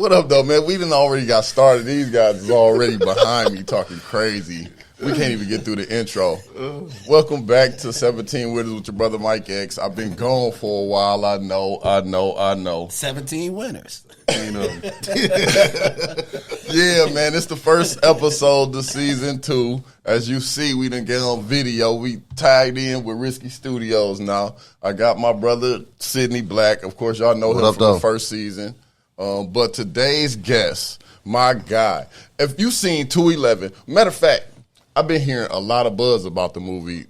What up, though, man? We done already got started. These guys is already behind me talking crazy. We can't even get through the intro. Welcome back to 17 Winners with your brother Mike X. I've been gone for a while. I know. 17 winners. You know. Yeah, man. It's the first episode of season 2. As you see, we done get on video. We tied in with Risky Studios now. I got my brother Sidney Black. Of course, y'all know him from the first season. But today's guest, my guy, if you seen 211, matter of fact, I've been hearing a lot of buzz about the movie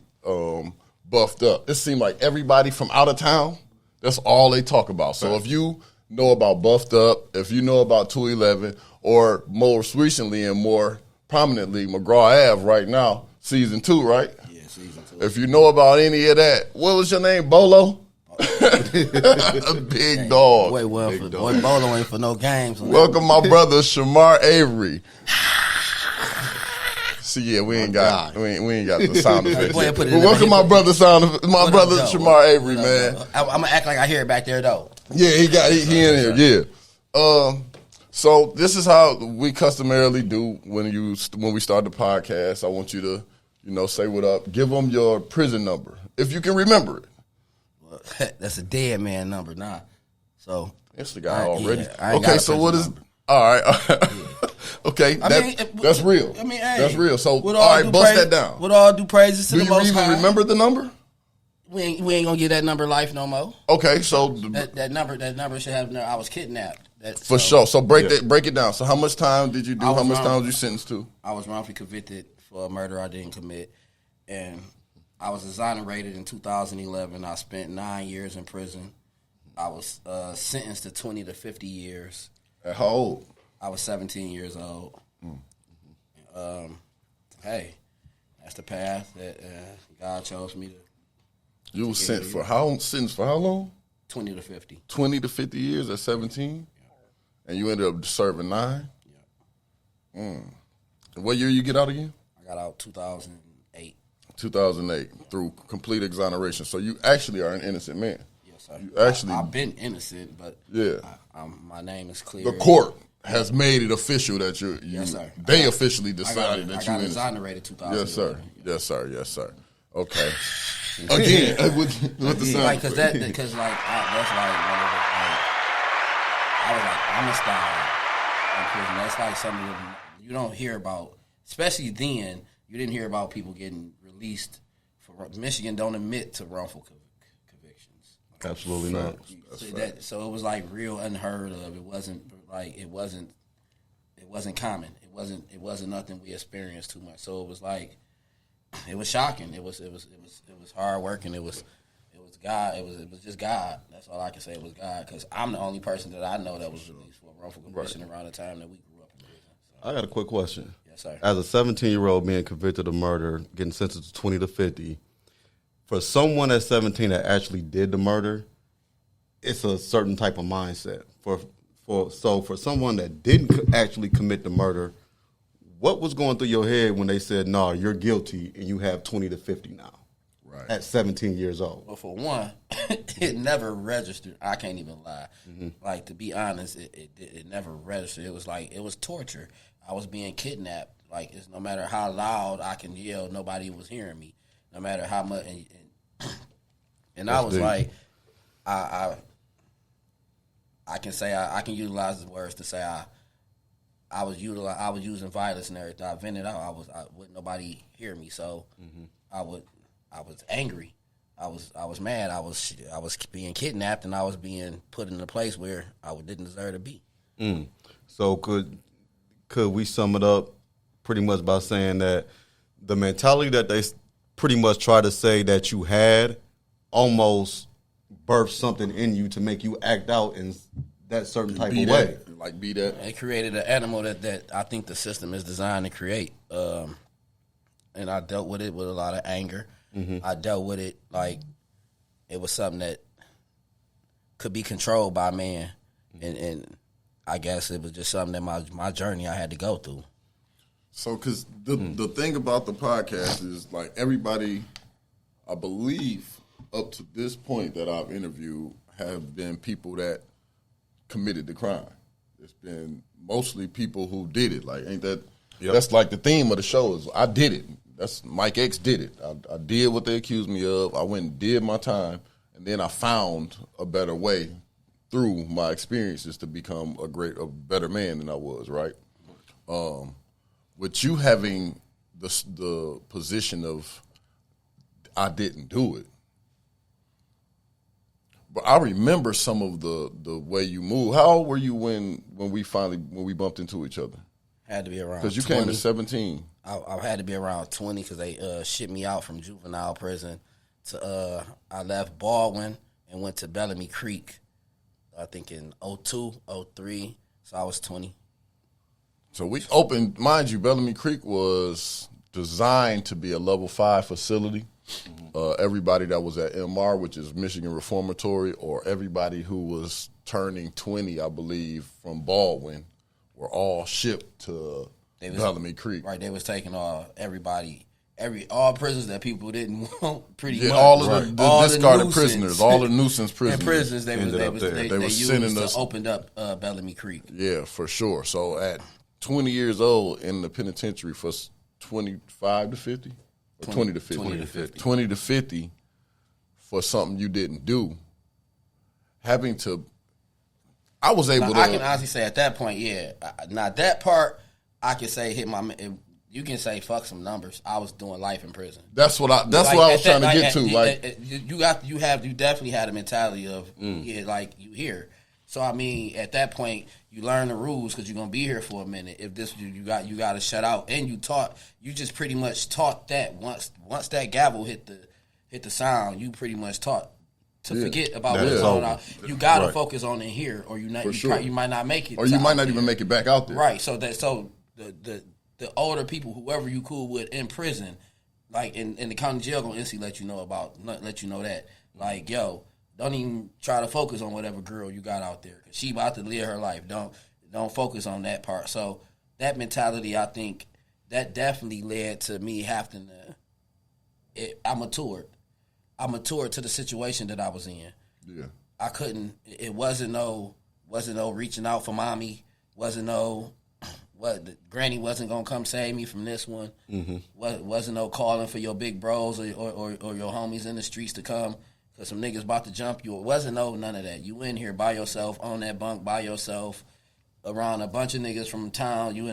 Buffed Up. It seemed like everybody from out of town, that's all they talk about. So if you know about Buffed Up, if you know about 211, or most recently and more prominently McGraw Ave right now, season 2, right? Yeah, season 2. If you know about any of that, what was your name, Bolo? Big dog. Boy, boy, Bolo ain't for no games. Welcome, my brother Chamar Avery. See, yeah, we ain't got the sound effects. Boy, But welcome, my brother Chamar Avery, man. I'm gonna act like I hear it back there though. Yeah, he in here. Yeah. So this is how we customarily do when we start the podcast. I want you to, say what up. Give them your prison number if you can remember it. That's a dead man number, nah. So it's the guy already. Yeah, okay, so what is? All right. Okay, that's real. I mean, hey, that's real. So all right, bust that down. With all due praises to the Most High. Do you even remember the number? We ain't gonna give that number life no more. Okay, so that number should have. I was kidnapped. Sure. So break it down. So how much time did you do? How much time was you sentenced to? I was wrongfully convicted for a murder I didn't commit, and I was exonerated in 2011. I spent 9 years in prison. I was sentenced to 20 to 50 years. At how old? I was 17 years old. Hey, that's the path that God chose me to. You were sentenced for how long? 20 to 50. 20 to 50 years at 17? Yeah. And you ended up serving 9? Yeah. What year you get out again? I got out 2008. 2008 through complete exoneration. So you actually are an innocent man. Yes, sir. You actually, I've been innocent, but my name is clear. The court has made it official that you. Yes, sir. They officially decided that you. I got exonerated 2008. Yes, sir. Okay. Again, with the sound. Because that's like one of the I was like, I'm a style in prison. That's like something you don't hear about, especially then. You didn't hear about people getting released. Michigan don't admit to wrongful convictions. Absolutely not. So it was like real unheard of. It wasn't common. It wasn't nothing we experienced too much. So it was like, it was shocking. It was hard work, and it was God. It was just God. That's all I can say. It was God, because I'm the only person that I know that was released for a wrongful conviction around the time that we grew up in prison. So. I got a quick question. Yes, sir. As a 17-year-old being convicted of murder, getting sentenced to 20 to 50, for someone at 17 that actually did the murder, it's a certain type of mindset. For someone that didn't actually commit the murder, what was going through your head when they said, "No, you're guilty and you have 20 to 50 now"? Right. At 17 years old. Well, for one, it never registered. I can't even lie. Mm-hmm. Like, to be honest, it never registered. It was like, it was torture. I was being kidnapped. Like, it's no matter how loud I can yell, nobody was hearing me. No matter how much, and I was deep. Like, I can say I can utilize the words to say I was using violence and everything. I vented out. I wouldn't nobody hear me, so I was angry. I was mad. I was being kidnapped, and I was being put in a place where I didn't deserve to be. So could we sum it up pretty much by saying that the mentality that they pretty much try to say that you had almost birthed something in you to make you act out in that certain type of way? Like, be that. It created an animal that I think the system is designed to create. And I dealt with it with a lot of anger. Mm-hmm. I dealt with it like it was something that could be controlled by man. And I guess it was just something that my journey I had to go through. So, because the thing about the podcast is, like, everybody, I believe, up to this point that I've interviewed have been people that committed the crime. it's been mostly people who did it. Like, ain't that? Yep. That's like the theme of the show is I did it. That's Mike X did it. I did what they accused me of. I went and did my time, and then I found a better way through my experiences to become a better man than I was. Right. With you having the position of I didn't do it. But I remember some of the way you moved. How old were you when we bumped into each other? Had to be around. Because you 20. came at 17. I had to be around 20 because they shipped me out from juvenile prison to I left Baldwin and went to Bellamy Creek. I think in 02, 03. So I was 20. So we opened, mind you, Bellamy Creek was designed to be a level 5 facility. Everybody that was at MR, which is Michigan Reformatory, or everybody who was turning 20, I believe, from Baldwin, were all shipped to Bellamy Creek. Right, they was taking everybody, all prisoners that people didn't want, pretty much. All of the discarded prisoners, all the nuisance prisoners. And prisoners they were sending us. Opened up Bellamy Creek. Yeah, for sure. So at 20 years old in the penitentiary for 25 to 50? 20 to 50. 20 to 50. 20 to 50 for something you didn't do. Having to, I was able to. I can honestly say at that point, yeah. Not that part, I can say you can say fuck some numbers. I was doing life in prison. That's what I was trying to get to. You definitely had a mentality of like you here. So I mean, at that point, you learn the rules because you're gonna be here for a minute. If this you got to shut out, and you just pretty much taught that once that gavel hit the sound, you pretty much taught to forget about what's going on. You got to focus on it here, or you might not make it, or you might not even make it back out there. Right. So the older people, whoever you cool with in prison, like in the county jail, gonna instantly let you know that, like, yo, don't even try to focus on whatever girl you got out there, because she about to live her life. Don't focus on that part. So that mentality, I think, that definitely led to me having to. I matured. I matured to the situation that I was in. Yeah, I couldn't. It wasn't no reaching out for mommy. Wasn't no. Granny wasn't gonna come save me from this one. Mm-hmm. Wasn't no calling for your big bros or your homies in the streets to come. Cause some niggas about to jump you. It wasn't none of that. You in here by yourself, on that bunk by yourself, around a bunch of niggas from town. You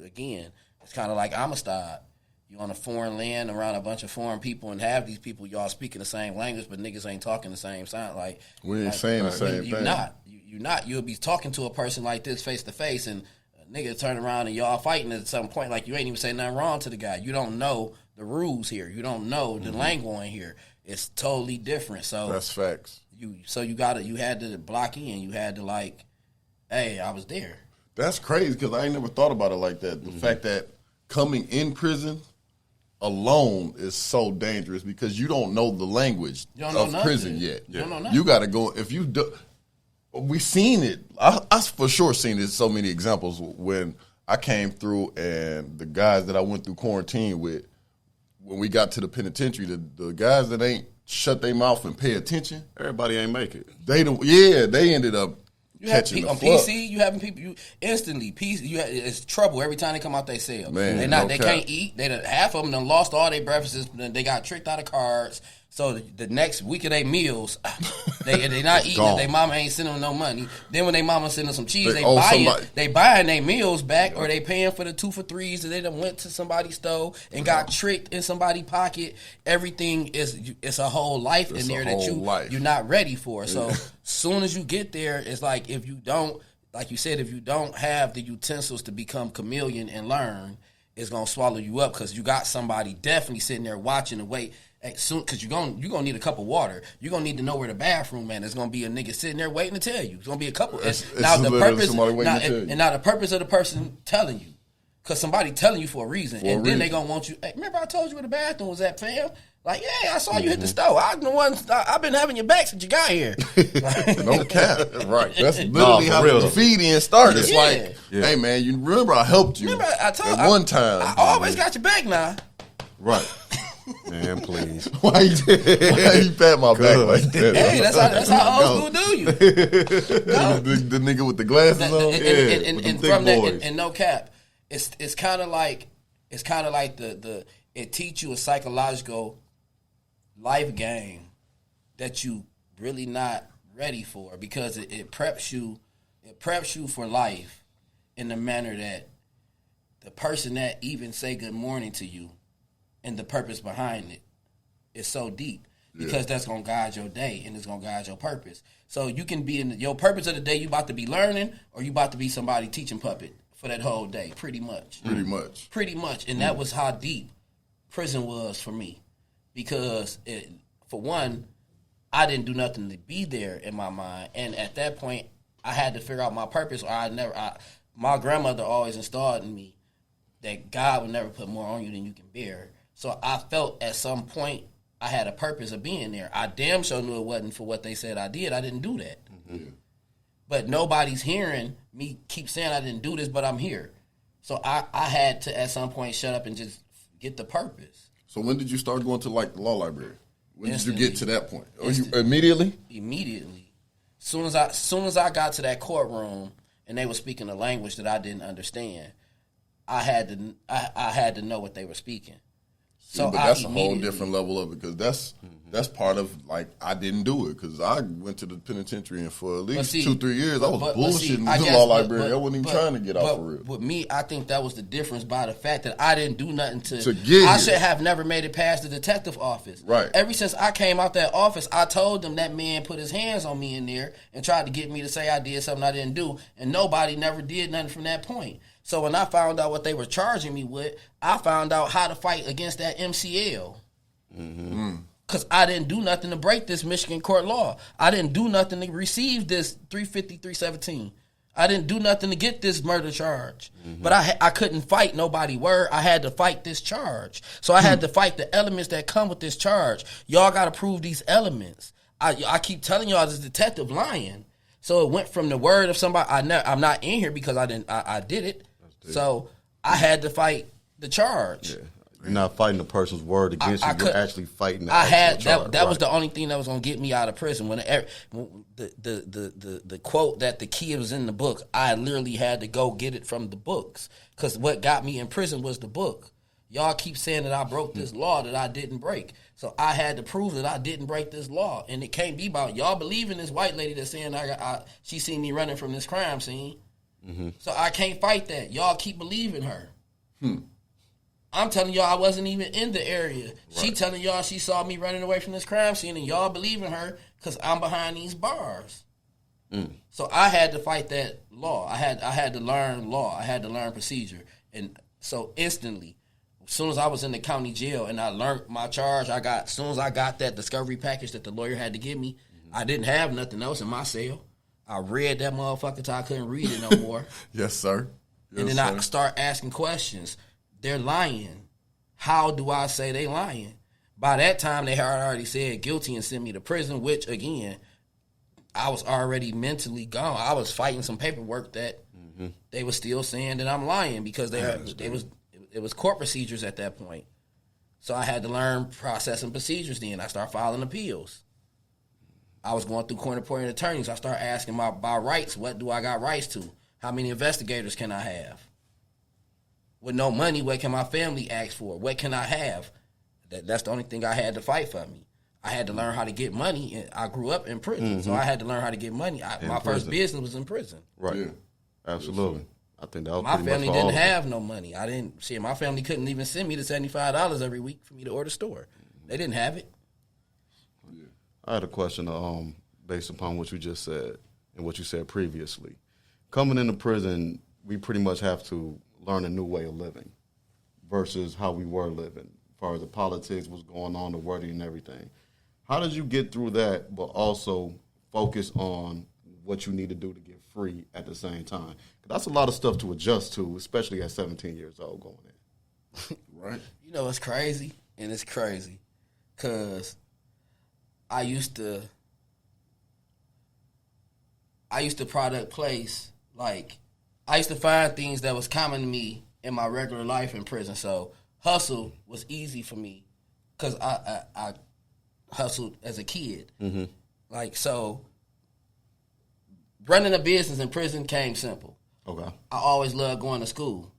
again. It's kind of like Amistad. You on a foreign land around a bunch of foreign people, and half these people y'all speaking the same language, but niggas ain't talking the same sound. Like we ain't saying the same thing. You're not. You'll be talking to a person like this face to face, and a nigga turn around and y'all fighting at some point. Like you ain't even saying nothing wrong to the guy. You don't know the rules here. You don't know the lingo in here. It's totally different. So that's facts. You had to block in. You had to like, hey, I was there. That's crazy because I ain't never thought about it like that. The fact that coming in prison alone is so dangerous because you don't know the language of prison yet. You don't know nothing. You got to go. If you do, we seen it. I for sure seen it. So many examples when I came through and the guys that I went through quarantine with. When we got to the penitentiary, the guys that ain't shut their mouth and pay attention, everybody ain't make it. They ended up catching the fuck. PC, you having people instantly. PC, it's trouble every time they come out they cell. Man, they can't eat. Half of them done lost all their breakfasts. They got tricked out of cards. So the next week of their meals, they not eating. Their mama ain't sending them no money. Then when their mama sending them some cheese, they buying their meals back, or they paying for the 2 for 3s that they done went to somebody's store and got tricked in somebody's pocket. Everything it's a whole life in there that you're not ready for. So soon as you get there, it's like if you don't, like you said, if you don't have the utensils to become chameleon and learn, it's gonna swallow you up because you got somebody definitely sitting there watching and wait. Soon, because you're gonna need a cup of water. You're gonna need to know where the bathroom is. There's gonna be a nigga sitting there waiting to tell you. It's gonna be a couple. Now the purpose of the person telling you, because somebody telling you for a reason, and then they gonna want you. Hey, remember I told you where the bathroom was at, fam? Like, yeah, I saw you hit the stove. I'm the one. I've been having your back since you got here. No cap, right? That's literally how the feed-in started. It's like, hey man, you remember I helped you. Remember I told at one time. I always got your back now. Right. Man, please. Why you pat my back like that? Hey, that's how old school do you. No. The nigga with the glasses on? And from that, and no cap, it's kind of like it teach you a psychological life game that you really not ready for, because it preps you for life in the manner that the person that even say good morning to you and the purpose behind it is so deep, because that's going to guide your day and it's going to guide your purpose. So you can be in your purpose of the day, you about to be learning, or you about to be somebody teaching puppet for that whole day, pretty much. Pretty much. And that was how deep prison was for me, because for one, I didn't do nothing to be there in my mind, and at that point, I had to figure out my purpose. Or my grandmother always installed in me that God would never put more on you than you can bear. So I felt at some point I had a purpose of being there. I damn sure knew it wasn't for what they said I did. I didn't do that. Mm-hmm. But nobody's hearing me keep saying I didn't do this, but I'm here. So I had to at some point shut up and just get the purpose. So when did you start going to like the law library? When did you get to that point? Or you immediately? Immediately. Soon as I got to that courtroom and they were speaking a language that I didn't understand, I had to know what they were speaking. So but that's a whole different level of it, because that's part of, like, I didn't do it because I went to the penitentiary, and for at least 2-3 years I was bullshitting the law library. I wasn't even trying to get out for real. With me, I think that was the difference by the fact that I didn't do nothing to get here. I should have never made it past the detective office. Right. Ever since I came out that office, I told them that man put his hands on me in there and tried to get me to say I did something I didn't do, and nobody never did nothing from that point. So when I found out what they were charging me with, I found out how to fight against that MCL. Because I didn't do nothing to break this Michigan court law. I didn't do nothing to receive this 350, 317. I didn't do nothing to get this murder charge. But I couldn't fight nobody word. I had to fight this charge. So I had to fight the elements that come with this charge. Y'all got to prove these elements. I keep telling y'all this detective lying. So it went from the word of somebody. I'm not in here because I did it. So I had to fight the charge. Yeah. You're not fighting the person's word against you. You're actually fighting the charge. That was the only thing that was going to get me out of prison. When the quote that the kid was in the book, I literally had to go get it from the books, because what got me in prison was the book. Y'all keep saying that I broke this law that I didn't break. So I had to prove that I didn't break this law. And it can't be about y'all believing this white lady that's saying she seen me running from this crime scene. So I can't fight that. Y'all keep believing her. I'm telling y'all I wasn't even in the area. Right. She telling y'all she saw me running away from this crime scene, and y'all believing her because I'm behind these bars. So I had to fight that law. I had to learn law. I had to learn procedure. And so instantly, as soon as I was in the county jail and I learned my charge, as soon as I got that discovery package that the lawyer had to give me, I didn't have nothing else in my cell. I read that motherfucker till I couldn't read it no more. Yes, sir. And then I start asking questions. They're lying. How do I say they lying? By that time, they had already said guilty and sent me to prison, which, again, I was already mentally gone. I was fighting some paperwork that they were still saying that I'm lying, because it was court procedures at that point. So I had to learn process and procedures then. I started filing appeals. I was going through court-appointed attorneys. I started asking my rights. What do I got rights to? How many investigators can I have? With no money, what can my family ask for? What can I have? That's the only thing I had to fight for me. I had to learn how to get money. And I grew up in prison, so I had to learn how to get money. My first business was in prison. Right. Yeah. Absolutely. I think that was my family didn't have no money. My family couldn't even send me the $75 every week for me to order store. They didn't have it. I had a question based upon what you just said and what you said previously. Coming into prison, we pretty much have to learn a new way of living versus how we were living, as far as the politics, what's going on, the wording and everything. How did you get through that, but also focus on what you need to do to get free at the same time? 'Cause that's a lot of stuff to adjust to, especially at 17 years old going in. Right. You know, it's crazy, and it's crazy, because I used to product place, like, I used to find things that was common to me in my regular life in prison. So hustle was easy for me because I hustled as a kid. Mm-hmm. Like, so running a business in prison came simple. Okay. I always loved going to school.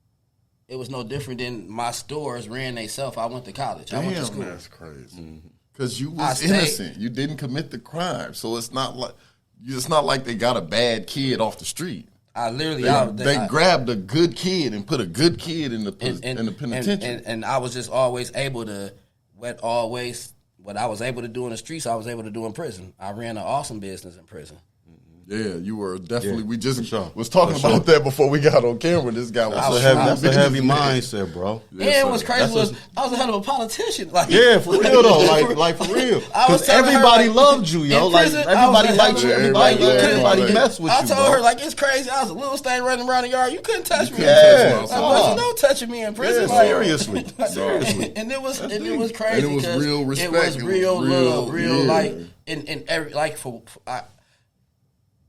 It was no different than my stores ran themselves. I went to college. I went to school. That's crazy. Because you was innocent. You didn't commit the crime. So it's not like they got a bad kid off the street. I literally they grabbed a good kid and put a good kid in the penitentiary. And I was just always able to what I was able to do in the streets, I was able to do in prison. I ran an awesome business in prison. Yeah, you were definitely. Yeah, we just sure. was talking about that before we got on camera. This guy was that's a heavy mindset, bro. Yeah, what's crazy was I was a hell of a politician. Like, yeah, for real though, like for real. Because everybody loved you, yo. Like everybody liked you. Everybody messed with you. I told her like it's crazy. I was a little thing running around the yard. You couldn't touch me. Yeah, wasn't no touching me in prison. Seriously. And it was crazy. And it was real respect. It was real love, real like and every like for.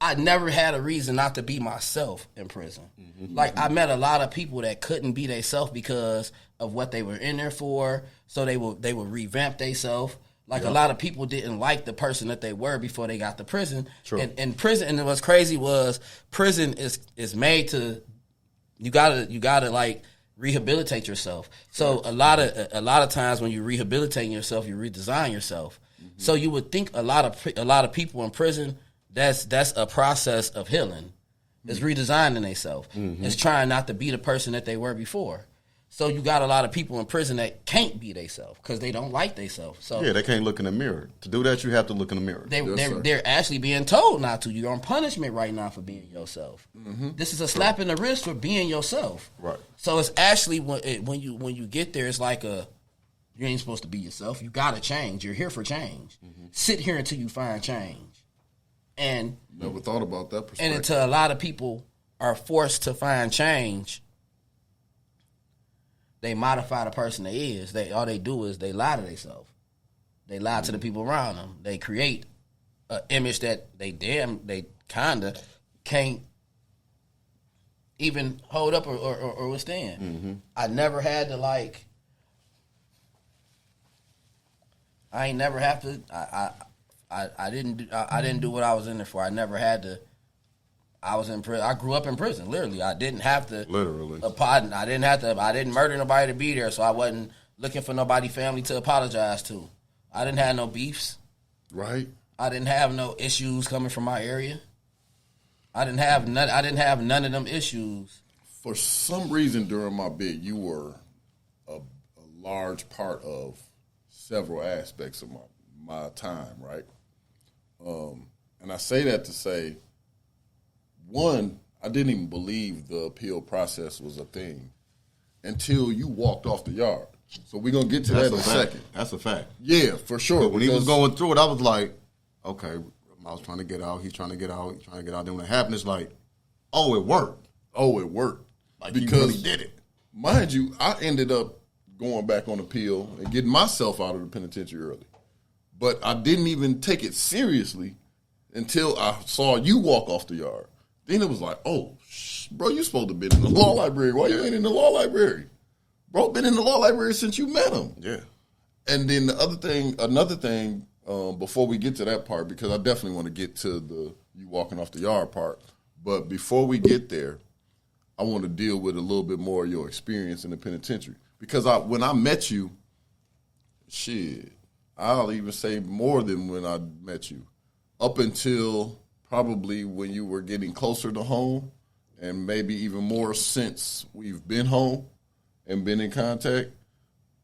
I never had a reason not to be myself in prison. Mm-hmm. Like, I met a lot of people that couldn't be themselves because of what they were in there for, so they would revamp themselves. Like, a lot of people didn't like the person that they were before they got to prison. True. And prison, and what's crazy was prison is made to, you gotta like rehabilitate yourself. So a lot of times when you're rehabilitating yourself, you redesign yourself. Mm-hmm. So you would think a lot of people in prison, that's a process of healing. It's redesigning themselves. Mm-hmm. It's trying not to be the person that they were before. So you got a lot of people in prison that can't be themselves because they don't like themselves. So yeah, they can't look in the mirror. To do that, you have to look in the mirror. They're actually being told not to. You're on punishment right now for being yourself. Mm-hmm. This is a slap in the wrist for being yourself. Right. So it's actually when you get there, it's like you ain't supposed to be yourself. You got to change. You're here for change. Mm-hmm. Sit here until you find change. And never thought about that perspective. And until a lot of people are forced to find change, they modify the person they is. All they do is they lie to themselves. They lie to the people around them. They create an image that they kinda can't even hold up or withstand. Mm-hmm. I never had to like. I ain't never have to. I didn't do what I was in there for. I never had to. I was in prison. I grew up in prison. Literally, I didn't have to. Literally, I didn't have to. I didn't murder nobody to be there, so I wasn't looking for nobody's family to apologize to. I didn't have no beefs. Right. I didn't have no issues coming from my area. I didn't have none of them issues. For some reason, during my bid, you were a large part of several aspects of my time, right? And I say that to say, one, I didn't even believe the appeal process was a thing until you walked off the yard. So we're going to get to that in a second. That's a fact. Yeah, for sure. But when he was going through it, I was like, okay, I was trying to get out. He's trying to get out. He's trying to get out. Then when it happened, it's like, oh, it worked. Oh, it worked. Like, because he really did it. Mind you, I ended up going back on appeal and getting myself out of the penitentiary early. But I didn't even take it seriously until I saw you walk off the yard. Then it was like, oh, bro, you supposed to have been in the law library. Why you ain't in the law library? Bro, been in the law library since you met him. Yeah. And then another thing, before we get to that part, because I definitely want to get to the you walking off the yard part. But before we get there, I want to deal with a little bit more of your experience in the penitentiary. Because when I met you, I'll even say more than when I met you. Up until probably when you were getting closer to home, and maybe even more since we've been home and been in contact,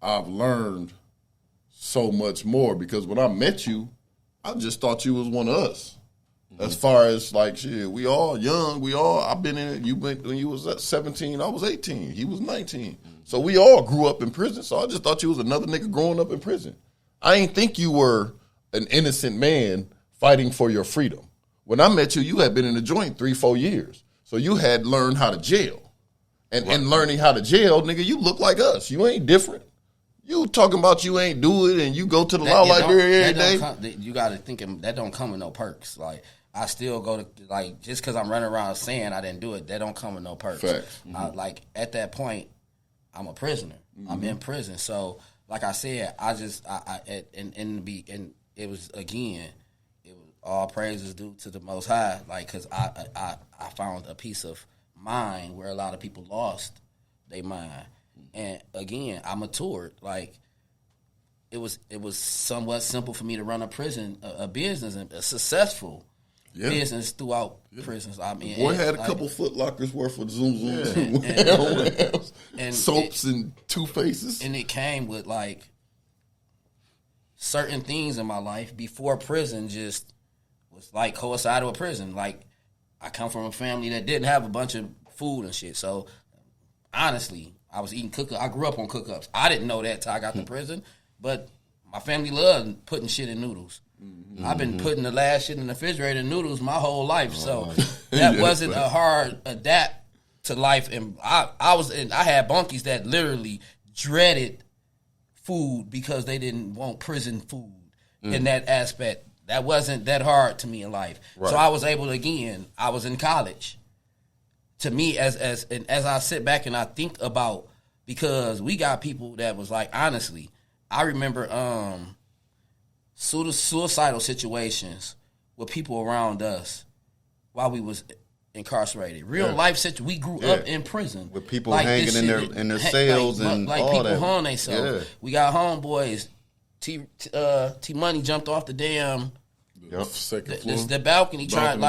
I've learned so much more. Because when I met you, I just thought you was one of us. Mm-hmm. As far as like, we all young, I've been in it. You went when you was at 17, I was 18. He was 19. Mm-hmm. So we all grew up in prison. So I just thought you was another nigga growing up in prison. I ain't think you were an innocent man fighting for your freedom. When I met you, you had been in the joint 3-4 years. So you had learned how to jail. And in learning how to jail, nigga, you look like us. You ain't different. You talking about you ain't do it and you go to the law library every day. You got to think that don't come with no perks. Like, I still go to, like, just because I'm running around saying I didn't do it, that don't come with no perks. Facts. Like, at that point, I'm a prisoner. Mm-hmm. I'm in prison. So like I said, it was all praises due to the Most High, like, because I found a peace of mind where a lot of people lost their mind, and again, I matured. Like, it was somewhat simple for me to run a business, and a successful business throughout prisons. I mean, boy had a couple Foot Lockers worth of Zoom and soaps and Two Faces, and it came with like certain things in my life before prison just was like coincided with prison. Like, I come from a family that didn't have a bunch of food and shit, so honestly, I was eating cook-up. I grew up on cook-ups. I didn't know that till I got to prison, but my family loved putting shit in noodles. Mm-hmm. I've been putting the last shit in the refrigerator in noodles my whole life, so that wasn't a hard adapt to life. And I had bunkies that literally dreaded food because they didn't want prison food in that aspect. That wasn't that hard to me in life. Right. So I was able to, again, I was in college. To me, as I sit back and I think about, because we got people that was like, honestly, I remember suicidal situations with people around us while we was incarcerated. Real life situation. We grew up in prison with people like hanging in their cells and like all people that. Hung themselves. Yeah. We got homeboys. T Money jumped off the damn second floor. The balcony, tried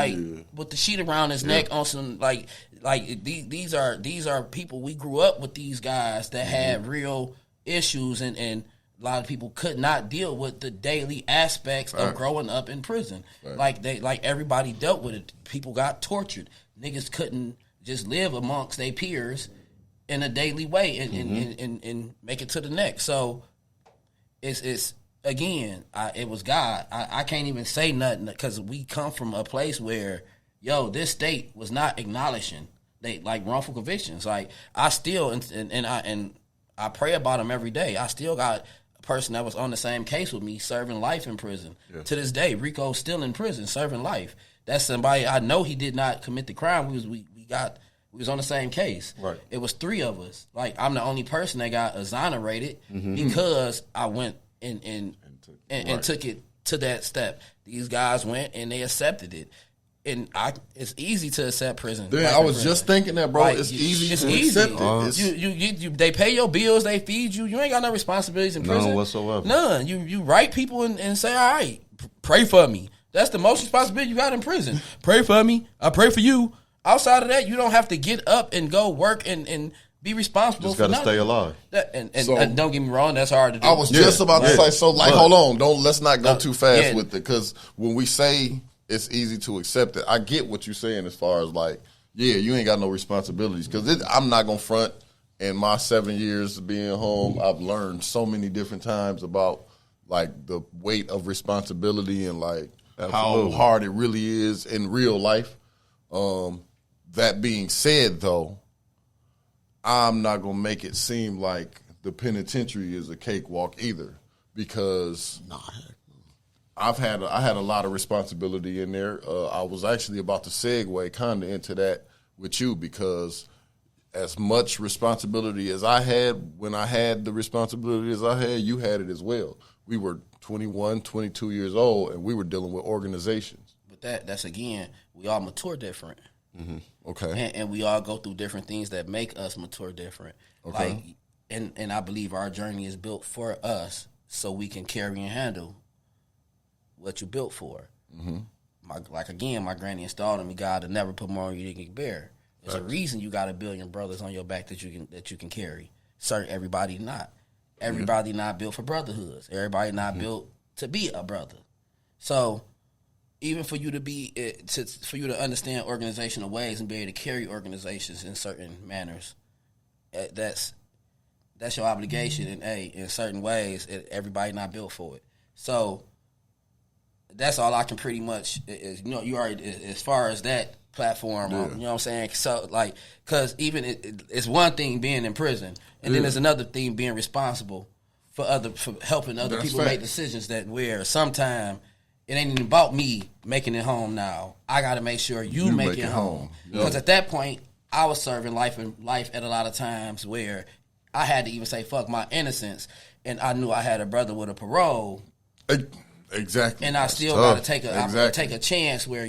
with the sheet around his neck on some like these are people. We grew up with these guys that had real issues, and a lot of people could not deal with the daily aspects of growing up in prison. Right. Like everybody dealt with it. People got tortured. Niggas couldn't just live amongst their peers in a daily way and make it to the next. So it's again, it was God. I can't even say nothing because we come from a place where, this state was not acknowledging like wrongful convictions. Like, I still and I pray about them every day. I still got a person that was on the same case with me serving life in prison. Yeah. To this day, Rico's still in prison serving life. That's somebody I know he did not commit the crime. We was on the same case. Right. It was 3 of us. Like, I'm the only person that got exonerated because I went and took it to that step. These guys went and they accepted it. And it's easy to accept prison. Damn, I was just thinking that, bro. Like, it's easy to accept it. They pay your bills, they feed you. You ain't got no responsibilities in prison. None whatsoever. None. You write people and say, all right, pray for me. That's the most responsibility you got in prison. Pray for me. I pray for you. Outside of that, you don't have to get up and go work and be responsible. Just got to stay alive. And don't get me wrong, that's hard to do. I was just about to say, hold on. Let's not go too fast with it, because when we say it's easy to accept it, I get what you're saying as far as like, you ain't got no responsibilities. Because I'm not going to front. In my 7 years of being home, I've learned so many different times about like the weight of responsibility and like how hard it really is in real life. That being said, though, I'm not going to make it seem like the penitentiary is a cakewalk either, because I had a lot of responsibility in there. I was actually about to segue kind of into that with you, because as much responsibility as I had when I had the responsibility as I had, you had it as well. We were 21, 22 years old, and we were dealing with organizations. But that's again, we all mature different. Mm-hmm. Okay. And we all go through different things that make us mature different. Okay. Like, and I believe our journey is built for us so we can carry and handle what you built for. Mm-hmm. My granny installed in me, God to never put more on you than you can bear. There's a reason you got 1 billion brothers on your back that you can carry. Everybody not. Everybody not built for brotherhoods. Everybody not built to be a brother. So even for you to understand organizational ways and be able to carry organizations in certain manners, that's your obligation. And in certain ways, everybody not built for it. So that's all I can pretty much is, you already, as far as that platform, you know what I'm saying? So like, because even it's one thing being in prison, and then there's another thing being responsible for helping other people make decisions that where sometimes it ain't even about me making it home now. I got to make sure you make it home. Because at that point, I was serving life at a lot of times where I had to even say fuck my innocence, and I knew I had a brother with a parole. Exactly. And I still got to take a chance where,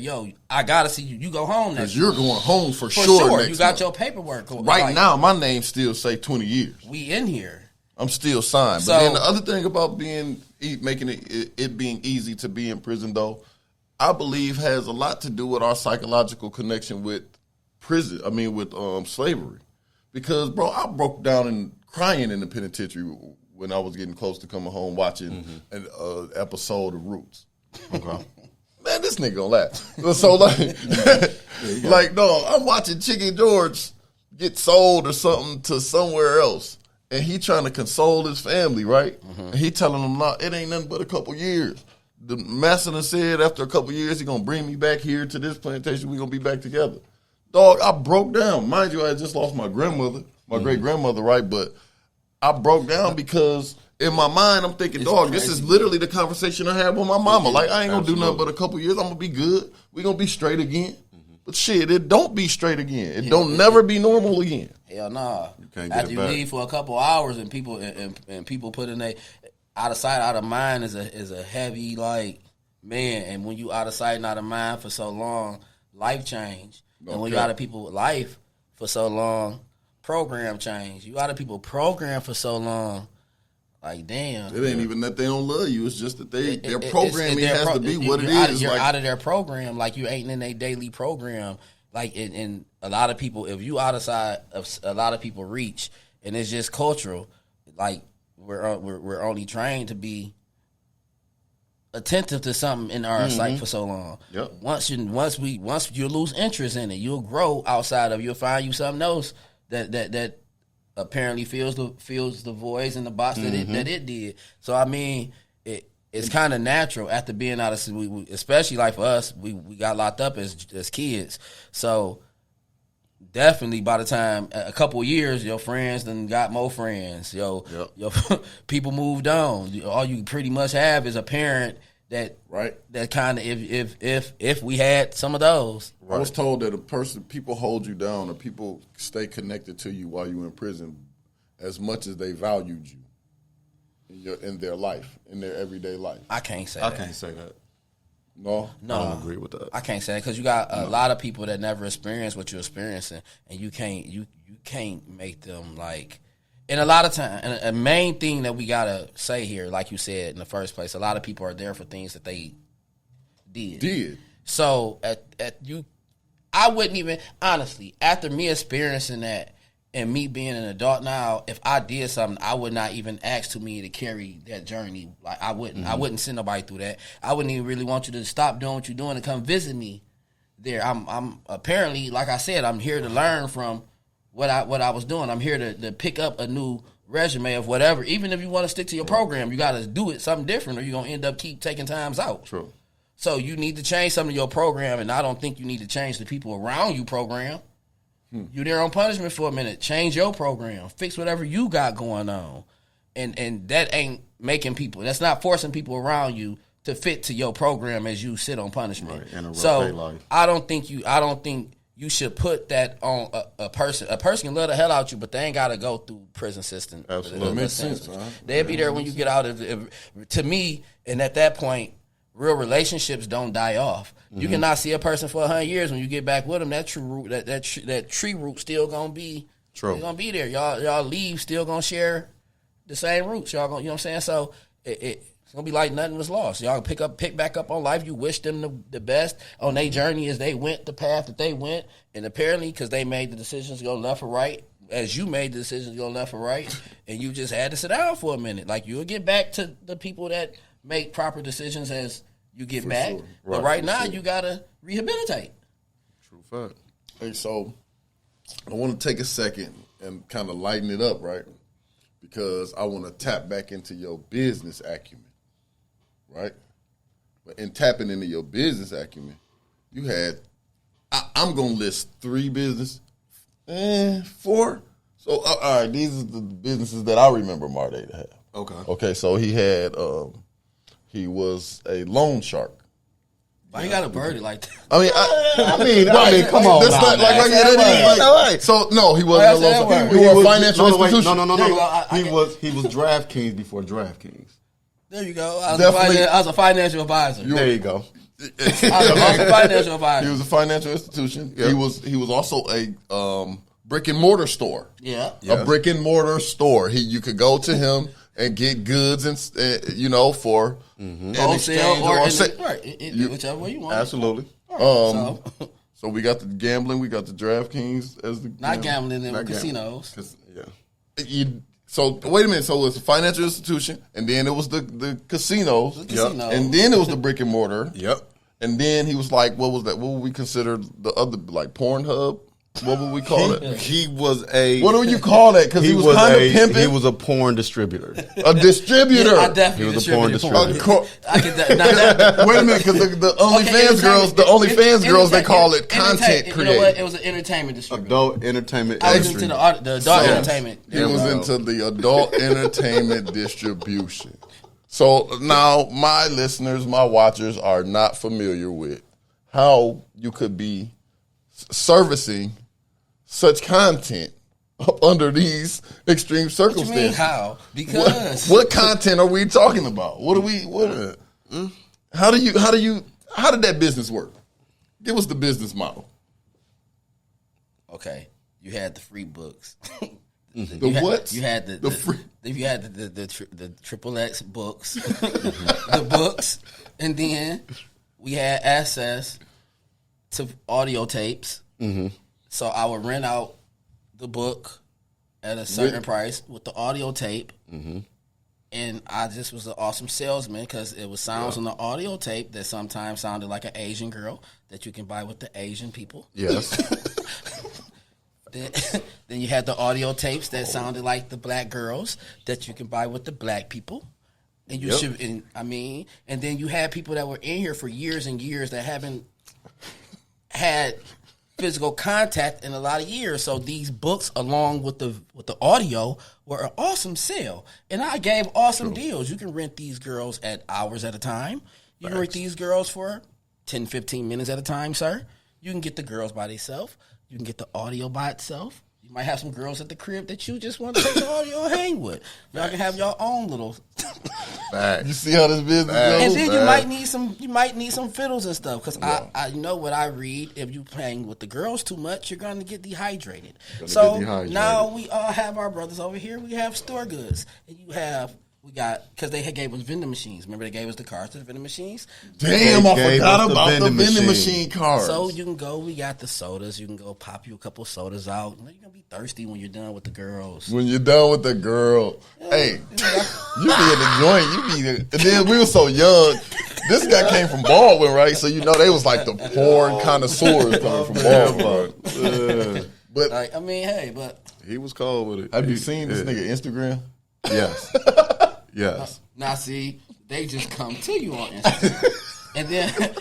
I got to see you. You go home next. Because you're going home for sure. Next you got month. Your paperwork. Right now, my name still say 20 years. We in here. I'm still signed. But then the other thing about making it being easy to be in prison, though, I believe has a lot to do with our psychological connection with prison. I mean, with slavery. Because, bro, I broke down and crying in the penitentiary when I was getting close to coming home watching an episode of Roots. Okay. Man, this nigga gonna laugh. So no, I'm watching Chicken George get sold or something to somewhere else, and he trying to console his family, right? And he telling them, "No, it ain't nothing but a couple years." The master done said after a couple years he gonna bring me back here to this plantation. We gonna be back together. Dog, I broke down. Mind you, I had just lost my grandmother, my great grandmother, right? But I broke down because in my mind I'm thinking, dog, this is literally the conversation I had with my mama. Like, I ain't gonna do nothing but a couple years. I'm gonna be good. We gonna be straight again. But shit, it don't be straight again. It don't never be normal again. Hell nah. You can't After you leave for a couple hours and people people put in out of sight, out of mind is a heavy man. And when you out of sight and out of mind for so long, life change. Okay. And when you out of people's life for so long, program change. You out of people program for so long, like damn. It ain't even that they don't love you. It's just that their programming has to be what it is. You're out of their program, like you ain't in their daily program. Like in a lot of people, if you out of sight of a lot of people reach, and it's just cultural. Like we're only trained to be attentive to something in our sight for so long. Yep. Once you lose interest in it, you'll grow outside of. You'll find you something else that apparently fills the voids in the box that it did. So I mean, it's kind of natural after being out of, especially like for us, we got locked up as kids. So definitely by the time a couple of years, your friends done got more friends. Your people moved on. All you pretty much have is a parent that kind of if we had some of those. I was told that people hold you down or people stay connected to you while you're in prison as much as they valued you in their life, in their everyday life. I can't say that. No, I don't agree with that. I can't say that because you got a lot of people that never experienced what you're experiencing, and you can't make them like. And a lot of time, and a main thing that we gotta say here, like you said in the first place, a lot of people are there for things that they did. So I wouldn't even honestly, after me experiencing that and me being an adult now, if I did something, I would not even ask to me to carry that journey. Like I wouldn't send nobody through that. I wouldn't even really want you to stop doing what you're doing and come visit me there. I'm apparently, like I said, I'm here to learn from what I was doing. I'm here to pick up a new resume of whatever. Even if you want to stick to your program, you got to do it something different, or you're gonna end up keep taking times out. True. So you need to change something to your program, and I don't think you need to change the people around you program. You there on punishment for a minute. Change your program. Fix whatever you got going on, and that ain't making people. That's not forcing people around you to fit to your program as you sit on punishment. Right. So I don't think you should put that on a person. A person can love the hell out you, but they ain't got to go through prison system. Absolutely. That makes sense. They'll be there when you get out. To me, and at that point, real relationships don't die off. You cannot see a person for 100 years. When you get back with them, that true root, that tree root still gonna be gonna be there. Y'all leave still gonna share the same roots. Y'all gonna, you know what I'm saying? So it's gonna be like nothing was lost. Y'all pick back up on life. You wish them the best on their journey as they went the path that they went, and apparently because they made the decisions to go left or right, as you made the decisions to go left or right, and you just had to sit down for a minute. Like you'll get back to the people that make proper decisions as you get for back. Sure. But right now you gotta rehabilitate. True fact. Hey, so I want to take a second and kind of lighten it up, right? Because I want to tap back into your business acumen, right? But in tapping into your business acumen, you had, I'm going to list 3 business, 4. So, all right, these are the businesses that I remember Marday to have. Okay, so he had, he was a loan shark. Why you got to bird it like that? I mean, come on. That's not like that. So no, he wasn't a law. He was a financial institution. No. He was DraftKings before DraftKings. There you go. I was a financial advisor. There you go. I was a financial advisor. He was a financial institution. Yep. He was also a brick and mortar store. Yeah. A brick and mortar store. You could go to him and get goods and for wholesale or whichever way you want. Absolutely. So we got the gambling, we got the DraftKings as the not gambling in casinos. So wait a minute. So it was a financial institution, and then it was the casinos, and then it was the brick and mortar. Yep. And then he was like, "What was that? What would we consider the other, like Pornhub? What would we call it? He was a. What do you call that? Because he was kind of pimping. He was a porn distributor. A distributor. Yeah, I definitely was a porn distributor. I get that. Wait a minute, because the OnlyFans girls, they call it content creator. You know what? It was an entertainment distributor. Adult entertainment. I was into the adult entertainment. He was into the adult entertainment distribution. So now my listeners, my watchers are not familiar with how you could be servicing such content up under these extreme circumstances. What you mean how? Because what content are we talking about? How did that business work? Give us the business model. Okay, you had the free books. What? You had the free. You had the triple X books, the books, and then we had access to audio tapes. Mm-hmm. So I would rent out the book at a certain price with the audio tape, and I just was an awesome salesman because it was sounds on the audio tape that sometimes sounded like an Asian girl that you can buy with the Asian people. Yes. Then you had the audio tapes that sounded like the black girls that you can buy with the black people. And you and then you had people that were in here for years and years that haven't had physical contact in a lot of years. So these books, along with the audio, were an awesome sale. And I gave awesome deals. You can rent these girls at hours at a time. You can rent these girls for 10, 15 minutes at a time, sir. You can get the girls by themselves. You can get the audio by itself. You might have some girls at the crib that you just want to take the audio and hang with. Y'all can have your own little. You see how this business goes? And then you might need some fiddles and stuff because I know what I read. If you playing with the girls too much, you're going to get dehydrated. Now we all have our brothers over here. We have store goods, and because they gave us vending machines. Remember they gave us the cards to the vending machines? Damn, I forgot about the vending machine cards. So you can go, we got the sodas. You can go pop you a couple sodas out. You're going to be thirsty when you're done with the girls. When you're done with the girl. Hey, you be in the joint. And then we were so young. This guy came from Baldwin, right? So they was like the porn connoisseurs coming from Baldwin. But he was cold with it. Have you seen this nigga Instagram? Yes. Yes. Now see, they just come to you on Instagram.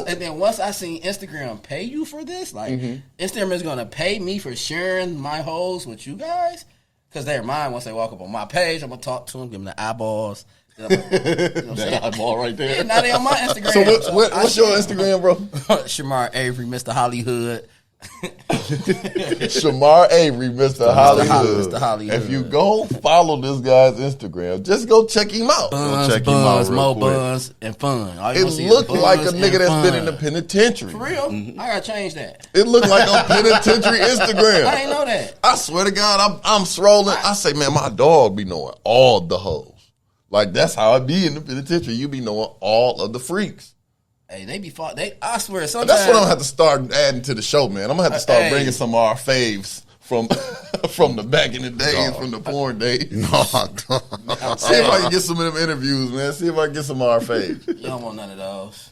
and then once I seen Instagram pay you for this, like Instagram is gonna pay me for sharing my hoes with you guys. Because they're mine. Once they walk up on my page, I'm gonna talk to them, give them the eyeballs. That eyeball right there. And now they on my Instagram. So what's your Instagram, bro? Chamar Avery, Mr. Hollywood. Chamar Avery, Mr. Hollywood. Mr. Hollywood. If you go follow this guy's Instagram, just go check him out. Buns, more buns, and fun. It looked like a nigga that's been in the penitentiary. For real? I gotta change that. It looked like a penitentiary Instagram. I ain't know that. I swear to God, I'm scrolling. I say, man, my dog be knowing all the hoes. Like, that's how I be in the penitentiary. You be knowing all of the freaks. Hey, they be fought. I swear, sometimes that's what I'm gonna have to start adding to the show, man. I'm gonna have to start bringing some of our faves from the back in the days, from the porn days. See if I can get some of them interviews, man. See if I can get some of our faves. You don't want none of those.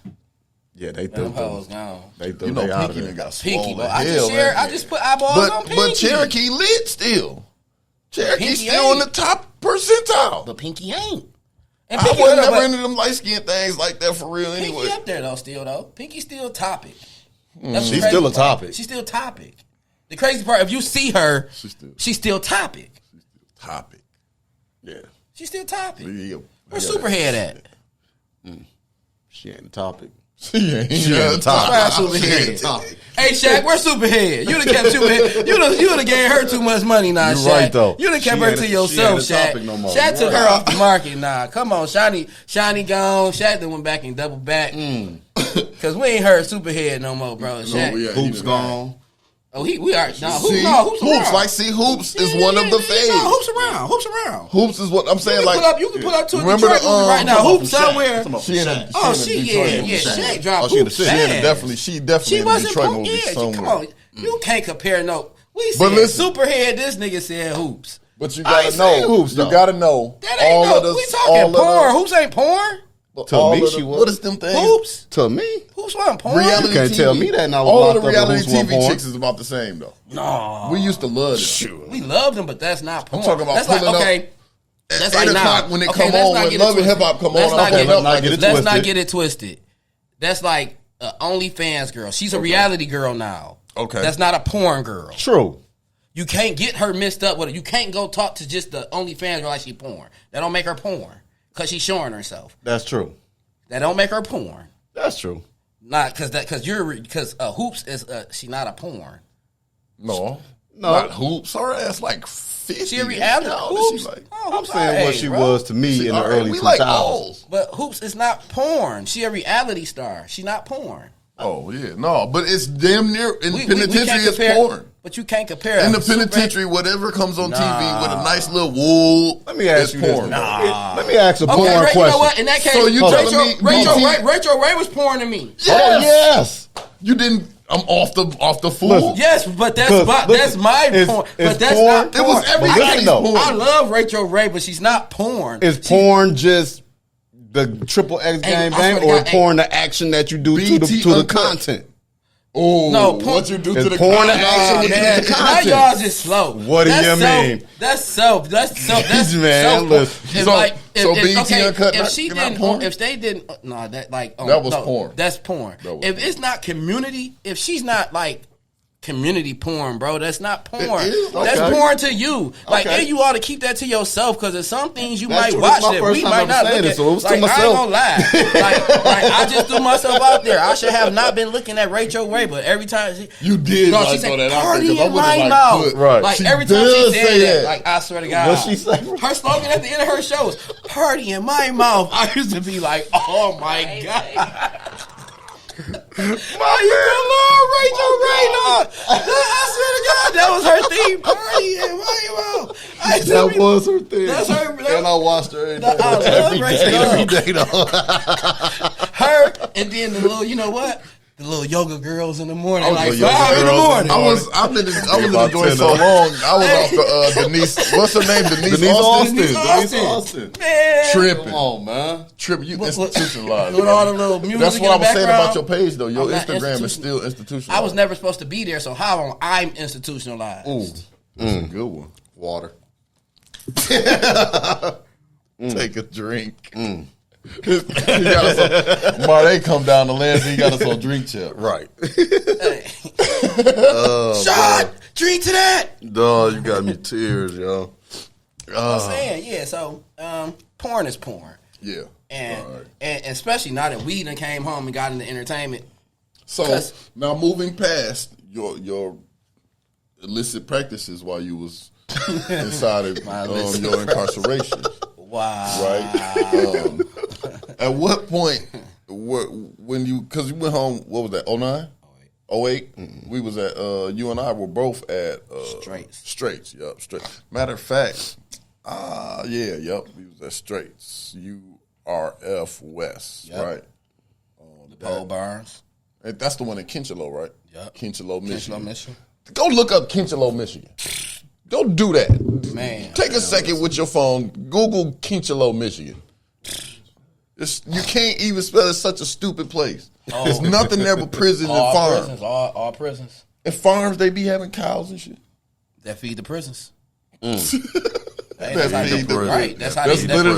Yeah, they threw those gone. They threw they out of Pinky there. got Pinky, swole I just put eyeballs on Pinky. But Cherokee lit still. Cherokee's still in the top percentile. But Pinky ain't. And I wasn't never into them light skin things like that for real anyway. Pinky up there though. Pinky's still topic. She's still a topic. She's still topic. The crazy part, if you see her, she's still topic. Topic. Yeah. She's still topic. Yeah. Where's Superhead at? She ain't the topic. She ain't a topic. Hey, Shaq, where's Superhead? You'd have kept Superhead. You'd have gave her too much money now, You're Shaq. Right, though. You'd have kept her to yourself, Shaq. No more. Shaq took her off the market. Nah, come on, Shiny gone. Shaq then went back and double back. Because we ain't heard Superhead no more, bro. Shaq. No, Hoops gone. Oh, we are. No, See, Hoops around. like, see, Hoops is one of the faves. No, Hoops around. Hoops is what I'm saying. You can pull up to a remember Detroit movie right now. Hoops somewhere. She Shaq dropped Hoops. She definitely in the Detroit movie somewhere. Come on, you can't compare. No, we But said listen, Superhead. This nigga said Hoops. But you gotta know. Hoops, you gotta know. That ain't no. We talking porn. Hoops ain't porn. To me, she was. What is them things? Hoops. To me, Hoops wasn't porn. You can't tell me that. Now all of the reality TV chicks is about the same though. No, we used to love them. We loved them, but that's not porn. I'm talking about that's like pulling okay. up That's at like 8 now. o'clock when it Okay, come on, when Love and Hip Hop come on. Let's not get it twisted. That's like an OnlyFans girl. She's a reality girl now. Okay, that's not a porn girl. True. You can't get her mixed up with it. You can't go talk to just the OnlyFans girl like she porn. That don't make her porn because she's showing herself. That's true. That don't make her porn. That's true. Not because Hoops is she not a porn. No, not Hoops. Her ass like 50. She a reality. Hoops. I'm saying what she was to me in the early 2000s. But Hoops is not porn. She a reality star. She not porn. Oh yeah, no, but it's damn near in the penitentiary is porn. But you can't compare in the penitentiary. Whatever comes on TV with a nice little wool. Let me ask you porn. this. Let me ask a porn question. You know what? In that case, so you telling me Rachel Ray was porn to me. Yes. Oh yes, you didn't. I'm off the fool. Listen, yes, but that's my porn. But that's porn, not porn. It was everybody's porn. I love Rachel Ray, but she's not porn. Is porn just the triple X game, or porn the action that you do to the content? Oh, no, what you do to the porn content? action with the content? Now y'all just slow. What do you mean? That's self. Man, listen. If they didn't, that was porn. That's porn. If it's not community, if she's not like community porn, bro, that's not porn. That's porn to you. Like, and you ought to keep that to yourself because there's some things you might watch that we might not look at. So it was like, to myself. I ain't gonna lie. like I just threw myself out there. I should have not been looking at Rachel Ray, but every time you did, she said that party in my mouth. Right. Like she every time she said that, that, like I swear to God, what she say? Her slogan at the end of her show is "Party in my mouth." I used to be like, "Oh my God." Rachel Ray, I swear to God, that was her theme. Party in my mouth. That was her thing. That's her. And I watched her every day. I love Rachel Every day, though. Her, and then the little, you know what? The little yoga girls in the morning, like 5 in the morning. I was in the joint so long. I was off the Denise. What's her name? Denise Austin. Man, tripping. Come on, man. Tripping. You institutionalized. With all the little music. That's what I was saying about your page, though. Your I'm Instagram is still institutionalized. I was never supposed to be there, so how am I'm institutionalized? Ooh, that's a good one. Water. Take a drink. They come down the land, so you got us on drink chip. Right. Shot! Drink to that! Dog, you got me tears, yo. I'm saying, yeah, so porn is porn. Yeah. And especially now that we done came home and got into entertainment. So now moving past your illicit practices while you was inside of your incarceration. Wow. Right? At what point, when because you went home, what was that, 09? 08? Mm-hmm. We was at, you and I were both at Straits, yep, Straits. Matter of fact, we was at Straits, URF West, right? The Pole Barns. That's the one in Kinchelo, right? Yep. Kinchelo, Michigan. Go look up Kinchelo, Michigan. Go do that. Man. Take a second with your phone. Google Kinchelo, Michigan. You can't even spell it. Such a stupid place. There's nothing there but prisons and farms. All prisons. And farms, they be having cows and shit. That feed the prisons. That's literally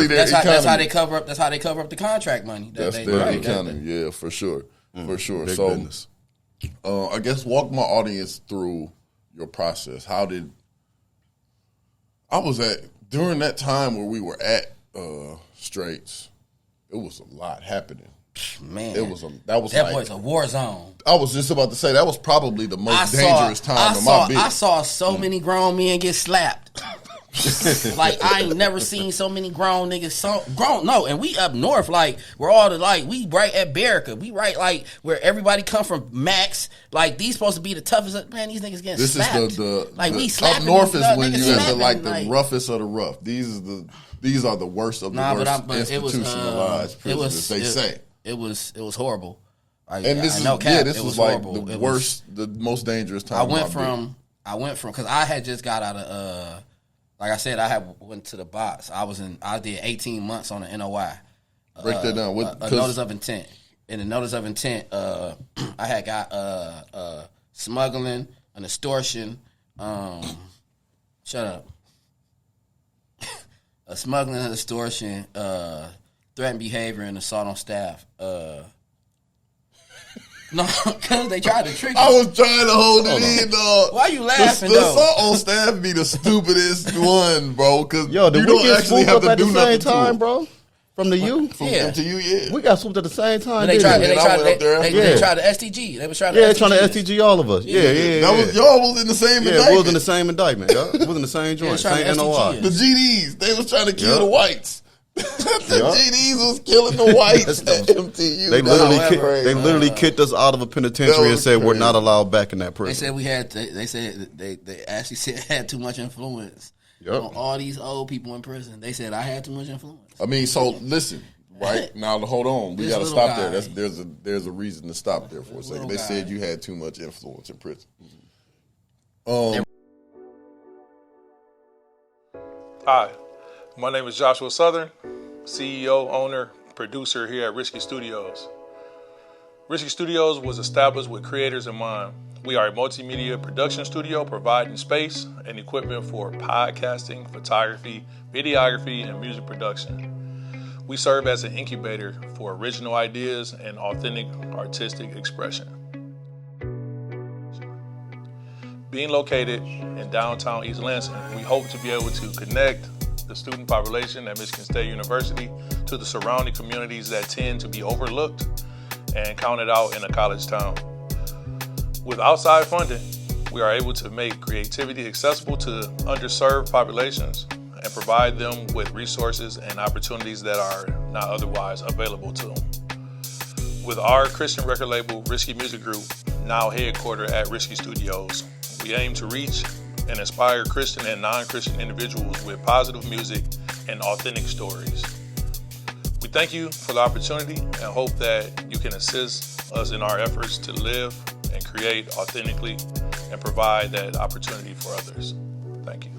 their economy. That's how they cover up. That's how they cover up the contract money. That's their economy. Yeah, for sure. For sure. Big so, business. I guess walk my audience through your process. I was during that time where we were at Straits, it was a lot happening. Man, that was boy's a war zone. I was just about to say that was probably the most dangerous time of my business. I saw so many grown men get slapped. Like I ain't never seen so many grown niggas and we up north, like we're all we right at Berica, we right like where everybody come from. Max, like these supposed to be the toughest. Man, these niggas getting slapped. This is we slapping up north is when you have the roughest of the rough. These are the worst of the worst institutionalized prisoners. They say it was horrible. And this was like horrible. The most dangerous time. I went from because I had just got out of like I said, I went to the box. I did 18 months on the NOI. Break that down. A notice of intent. In the notice of intent, I had got smuggling, an extortion. Shut up. A smuggling, an extortion, threatened behavior, and assault on staff. No, because they tried to trick you. I was trying to hold it in, dog. Why you laughing, the assault on staff be the stupidest one, bro, because you did don't actually have to do nothing time, bro? From the U? From MTU, yeah. We got swooped at the same time, they tried the STG. They was trying to they trying to STG all of us. Yeah. Y'all was in the same indictment. We was in the same indictment, y'all. We was in the same joint, same NOI. The GDs, they was trying to kill the whites. The GDs was killing the whites at MTU. They literally kicked us out of a penitentiary and said we're not allowed back in that prison. They said they actually said I had too much influence on all these old people in prison. They said I had too much influence. I mean, so listen, right now, hold on, we got to stop there. There's a reason to stop there for a second. They said you had too much influence in prison. Hi. My name is Joshua Southern, CEO, owner, producer here at Risky Studios. Risky Studios was established with creators in mind. We are a multimedia production studio providing space and equipment for podcasting, photography, videography, and music production. We serve as an incubator for original ideas and authentic artistic expression. Being located in downtown East Lansing, we hope to be able to connect the student population at Michigan State University to the surrounding communities that tend to be overlooked and counted out in a college town. With outside funding, we are able to make creativity accessible to underserved populations and provide them with resources and opportunities that are not otherwise available to them. With our Christian record label, Risky Music Group, now headquartered at Risky Studios, we aim to reach and inspire Christian and non-Christian individuals with positive music and authentic stories. We thank you for the opportunity and hope that you can assist us in our efforts to live and create authentically and provide that opportunity for others. Thank you.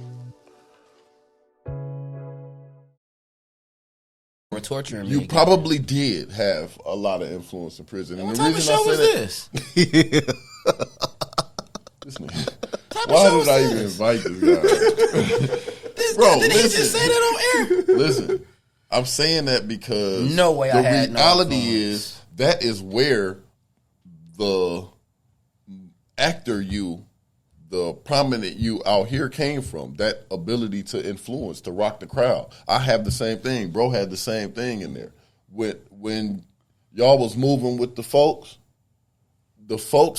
We're torturing me. You probably did have a lot of influence in prison. What type of show was this? Why did I even invite this guy? Bro, did he just say that on air? Listen, I'm saying that because no way the reality is that is where the actor you, the prominent you out here came from. That ability to influence, to rock the crowd. I have the same thing. Bro had the same thing in there. When y'all was moving with the folks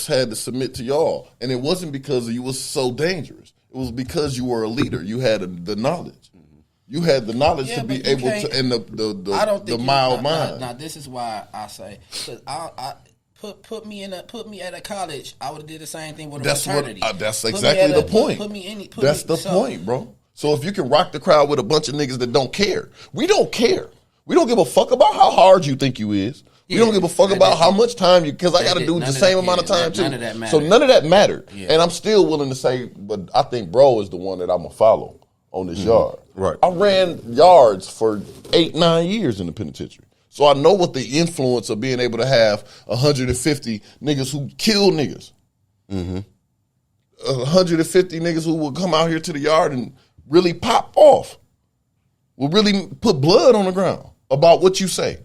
had to submit to y'all. And it wasn't because you was so dangerous. It was because you were a leader. You had the knowledge. You had the knowledge to be able to, and the mild mind. Now, this is why I say, because I put me at a college, I would have did the same thing with a fraternity. That's exactly the point. That's the point, bro. So if you can rock the crowd with a bunch of niggas that don't care, we don't care. We don't give a fuck about how hard you think you is. We don't give a fuck about how much time you, because I got to do the same amount of time too. So none of that mattered. Yeah. And I'm still willing to say, but I think bro is the one that I'm going to follow on this yard. Right. I ran yards for 8-9 years in the penitentiary. So I know what the influence of being able to have 150 niggas who kill niggas. 150 niggas who will come out here to the yard and really pop off. Will really put blood on the ground about what you say.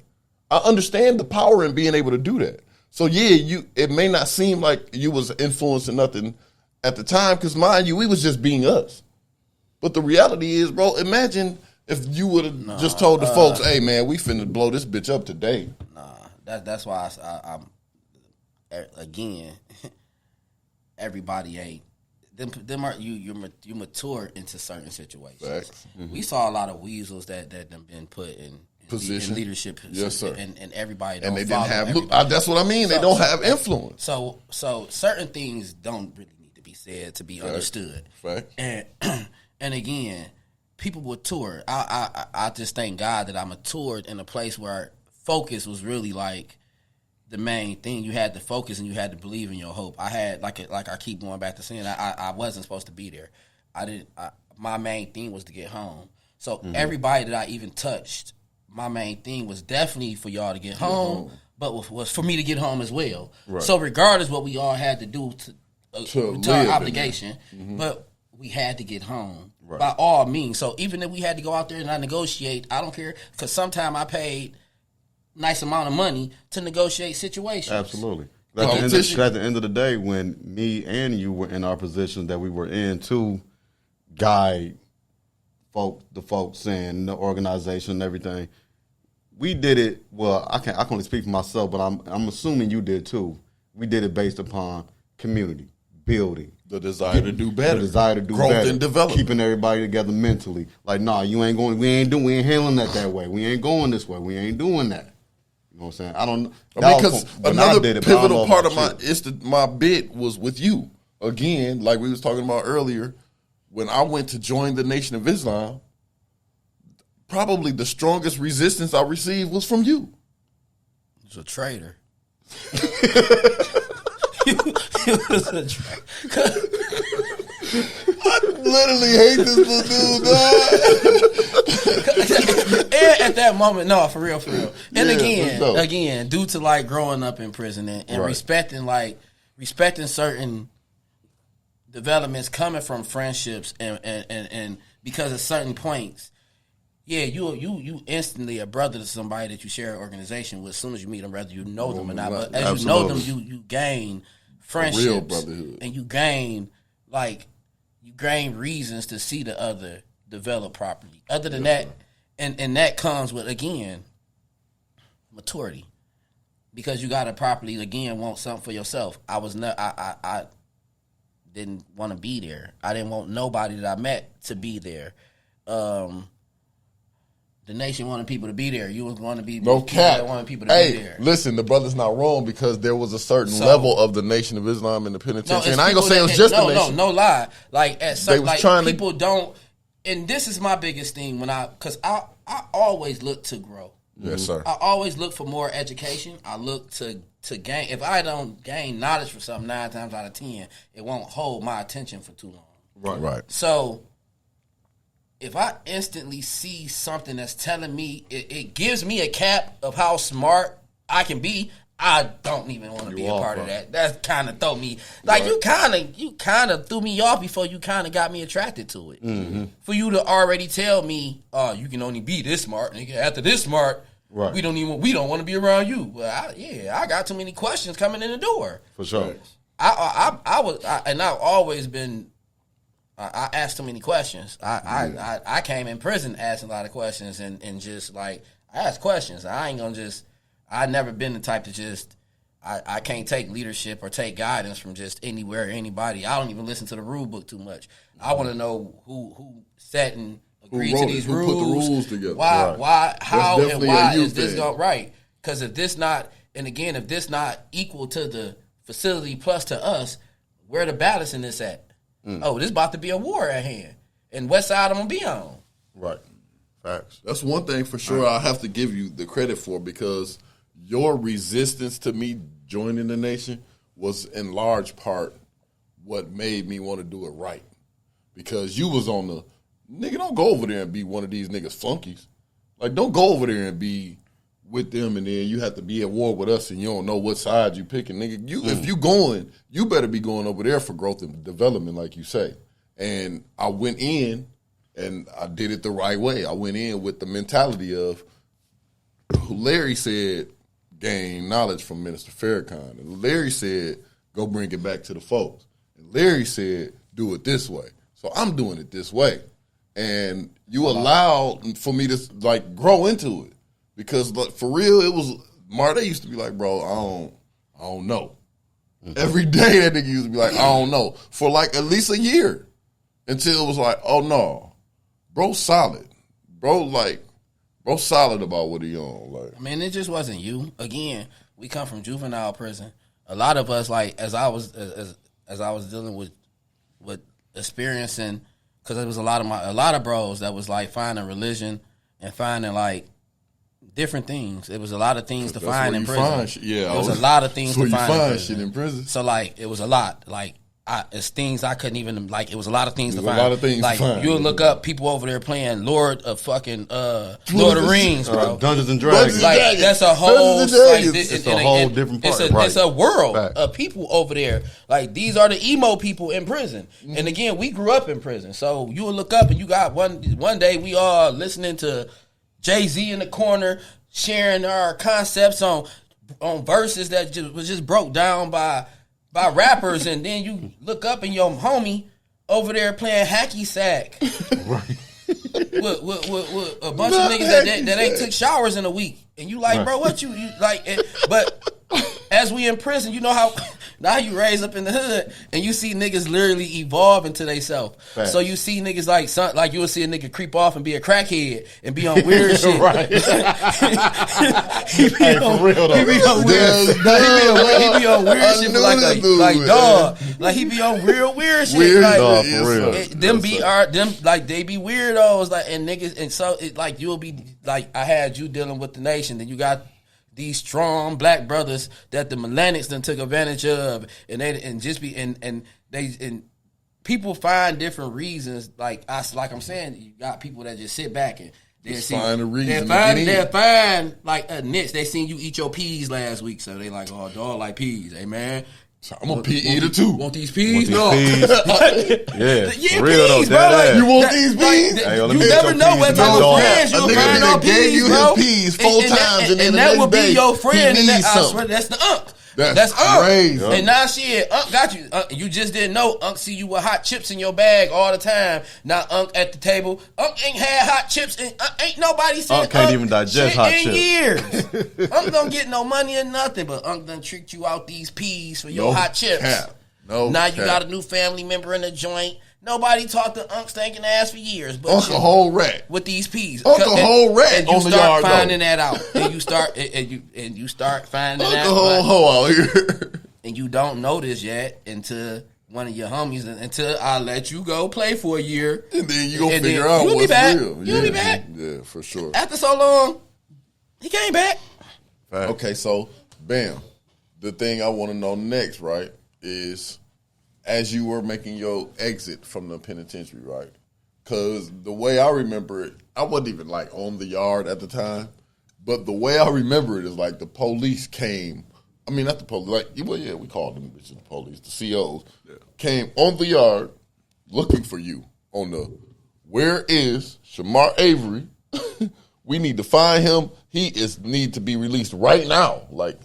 I understand the power in being able to do that. So yeah, it may not seem like you was influencing nothing at the time, because mind you, we was just being us. But the reality is, bro, imagine if you would have just told the folks, hey man, we finna blow this bitch up today. that's why I'm again. Everybody ain't them are you mature into certain situations. We saw a lot of weasels that done been put in position, in leadership. Yes, sir. And everybody and don't they didn't have. everybody. That's what I mean. They don't have influence. So certain things don't really need to be said to be understood. Fact. And again, people mature. I just thank God that I matured in a place where focus was really like the main thing. You had to focus and you had to believe in your hope. I had like I keep going back to saying I wasn't supposed to be there. My main thing was to get home. So everybody that I even touched, my main thing was definitely for y'all to get home, but was for me to get home as well. Right. So regardless what we all had to do to our obligation, but we had to get home by all means. So even if we had to go out there and I negotiate, I don't care, because sometimes I paid nice amount of money to negotiate situations. Absolutely. At the end of the day, when me and you were in our positions that we were in to guide the folks and the organization and everything, we did it. Well, I can only speak for myself, but I'm assuming you did too. We did it based upon community building, the desire to do better, growth better, and development, keeping everybody together mentally. Like, nah, you ain't going. We ain't handling that way. We ain't going this way. We ain't doing that. You know what I'm saying? I don't. Because another pivotal part of my bid was with you again, like we was talking about earlier. When I went to join the Nation of Islam, probably the strongest resistance I received was from you. He was a traitor. He was a traitor. I literally hate this little dude, dog. And at that moment, no, for real. And again, due to like growing up in prison and respecting certain developments coming from friendships and because of certain points, you instantly a brother to somebody that you share an organization with. As soon as you meet them, whether you know them or not, but as you know them, you gain friendships, real brotherhood, and you gain reasons to see the other develop properly. Other than that, and that comes with again maturity, because you got to properly again want something for yourself. I didn't want to be there. I didn't want nobody that I met to be there. The nation wanted people to be there. You was going to be no cap. That wanted people to be there. Listen, the brother's not wrong, because there was a certain level of the Nation of Islam in the penitentiary. And I ain't gonna say it was just the nation. No lie. Like at certain, people don't. And this is my biggest thing because I always look to grow. Yes, sir. I always look for more education. I look to gain. If I don't gain knowledge for something 9 times out of 10, it won't hold my attention for too long. Right. So if I instantly see something that's telling me, it gives me a cap of how smart I can be, I don't even want to be a part of that. That kind of throw me you kind of threw me off before you kind of got me attracted to it. Mm-hmm. For you to already tell me, you can only be this smart, nigga. After this smart, we don't want to be around you. Well, I got too many questions coming in the door. For sure. I've always been. I asked too many questions. I came in prison asking a lot of questions and just like I asked questions. I ain't gonna just. I never been the type to just. I can't take leadership or take guidance from just anywhere or anybody. I don't even listen to the rule book too much. I want to know who set and agreed to these rules. Who put the rules together? Why, how, and why is this thing. going right? Because if this not equal to the facility plus to us, where the balance in this at? Oh, this about to be a war at hand. And what side I'm going to be on? Right. Facts. That's one thing for sure I have to give you the credit for, because your resistance to me joining the nation was in large part what made me want to do it right. Because you was on the, nigga, don't go over there and be one of these niggas flunkies. Like, don't go over there and be with them and then you have to be at war with us and you don't know what side you picking, nigga. If you going, you better be going over there for growth and development, like you say. And I went in and I did it the right way. I went in with the mentality of Larry said, gain knowledge from Minister Farrakhan. And Larry said, go bring it back to the folks. And Larry said, do it this way. So I'm doing it this way. And you allowed for me to like grow into it. Because for real, it was Marty used to be like, bro, I don't know. Every day that nigga used to be like, I don't know. For like at least a year. Until it was like, oh no. Bro solid. Bro solid about what he on. Like, I mean, it just wasn't you. Again, we come from juvenile prison. A lot of us, like, as I was dealing with experiencing, because it was a lot of bros that was like finding religion and finding like different things. It was a lot of things to find in prison. It was a lot of things to find shit in prison. So like, it was a lot. Like, it's things I couldn't even, like, it was a lot of things to find. A lot of things like, to find. You'll look up people over there playing Lord of the Rings, bro. Dungeons and Dragons. Like, that's a whole, it's a whole different part. It's a world of people over there. Like, these are the emo people in prison. Mm-hmm. And again, we grew up in prison. So you'll look up and you got one day we all listening to Jay-Z in the corner, sharing our concepts on verses that was just broke down by rappers, and then you look up and your homie over there playing hacky sack Right. with a bunch of niggas that ain't took showers in a week, and you like, bro, what you like? But as we in prison, you know how now you raise up in the hood and you see niggas literally evolve into themselves. So you see niggas like you will see a nigga creep off and be a crackhead and be on weird shit. Right. He be on weird shit, like dog. Like he be on real weird shit. For real. They be weirdos, like, and niggas, and so it like you'll be like, I had you dealing with the nation, then you got these strong black brothers that the Melanics done took advantage of, and people find different reasons. Like I'm saying, you got people that just sit back and they'll find a reason. They'll find like a niche. They seen you eat your peas last week, so they like, oh, dog like peas. Hey man, I'm a pea eater too. Want these peas? Yeah, real peas, bro. Like, you want these peas? You never know what type of friends you'll find on peas, bro. Peas 4 times, and that will be your friend. And I swear, that's the unk. That's crazy. Unc. And now shit, Unc got you. You just didn't know. Unc see you with hot chips in your bag all the time. Now Unc at the table. Unc ain't had hot chips, and ain't nobody said Unc can't even digest hot chips in years. Unc don't get no money or nothing, but Unc done tricked you out these peas for your hot chips. Now you got a new family member in the joint. Nobody talked to Unc stinking ass for years, but Unc a whole rat with these peas. Unc a whole rat and you on the start yard. Finding that out, and you start and you start finding Unc that a whole hoe out here, and you don't know this yet until one of your homies, until I let you go play for a year, and then you gonna figure out what's real. You'll be back. Yeah, for sure. After so long, he came back. Okay, so bam, the thing I want to know next, right, is, as you were making your exit from the penitentiary, right? Because the way I remember it, I wasn't even like on the yard at the time, but the way I remember it is like the police came. I mean, not the police, like, well, yeah, we called them bitches the police, the COs, came on the yard looking for you on the, where is Chamar Avery? We need to find him. He need to be released right now. Like,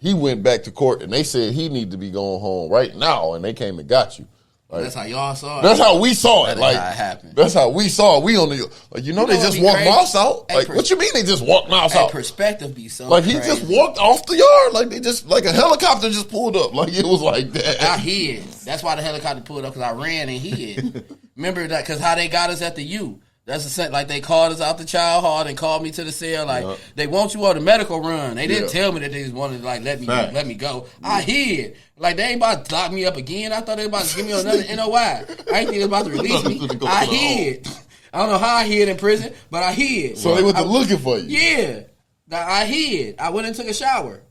he went back to court, and they said he need to be going home right now, and they came and got you. Like, that's how y'all saw it. That's how we saw it. Like, how it happened. That's how we saw it. We on the, like, they just walked Moss out. Like, what you mean they just walked Moss out? Perspective be so like, crazy. He just walked off the yard. Like, they just, like a helicopter just pulled up. Like, it was like that. I hid. That's why the helicopter pulled up, because I ran and hid. Remember that? Because how they got us at the U. That's the same. Like, they called us out the child hall and called me to the cell. Like, they want you on the medical run. They didn't tell me that they just wanted to, like, let me go. I hid. Like, they ain't about to lock me up again. I thought they were about to give me another NOI. I ain't think they was about to release me. I hid. I don't know how I hid in prison, but I hid. So they went to looking for you. Yeah. I hid. I went and took a shower.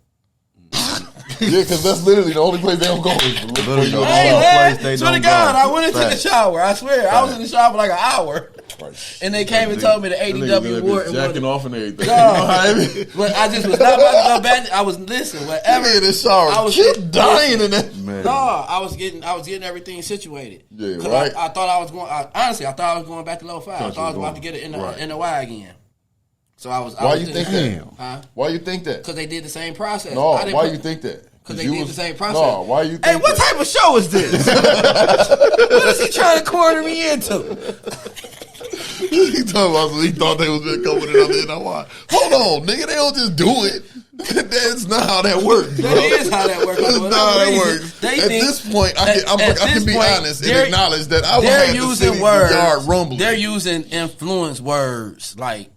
Yeah, because that's literally the only place they don't go. Is to look for you. Swear to God, I went and took a shower. I swear. I was in the shower for like an hour. Right. And they came and told me the ADW ward. Jacking off and everything. But I just was not about to go back. I was whatever. In the shower. I was dying in that. Man. No, I was getting everything situated. Yeah, right. I thought I was going. Honestly, I thought I was going back to low 5. I thought I was about to get it in the Y again. So I was. Why you think that? Huh? Why you think that? Because they did the same process. No, why you think that? Because they did the same process. No, why you think Hey, what type of show is this? What is he trying to corner me into? He talking about he thought they was gonna come with another NOI. Hold on, nigga, they don't just do it. That's not how that works, bro. That is how that works. That's not how that works. At this point, I can be honest and acknowledge that I would have to sit in the yard rumbling. They're using influence words like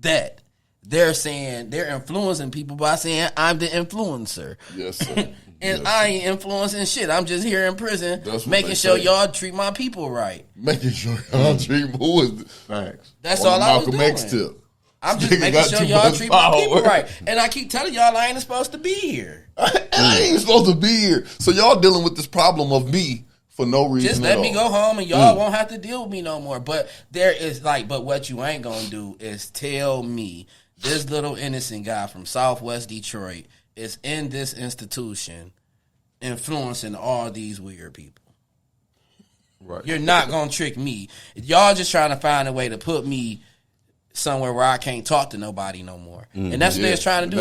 that. They're saying they're influencing people by saying I'm the influencer. Yes, sir. And I ain't influencing shit. I'm just here in prison making sure y'all treat my people right. Making sure y'all treat who is Facts. That's all I was doing. Malcolm X tip. I'm just making sure y'all treat my people right. And I keep telling y'all I ain't supposed to be here. I ain't supposed to be here. So y'all dealing with this problem of me for no reason. Just let me go home and y'all won't have to deal with me no more. But there is but what you ain't gonna do is tell me this little innocent guy from Southwest Detroit is in this institution influencing all these weird people. Right. You're not gonna trick me. Y'all just trying to find a way to put me somewhere where I can't talk to nobody no more. And that's what they was trying to do.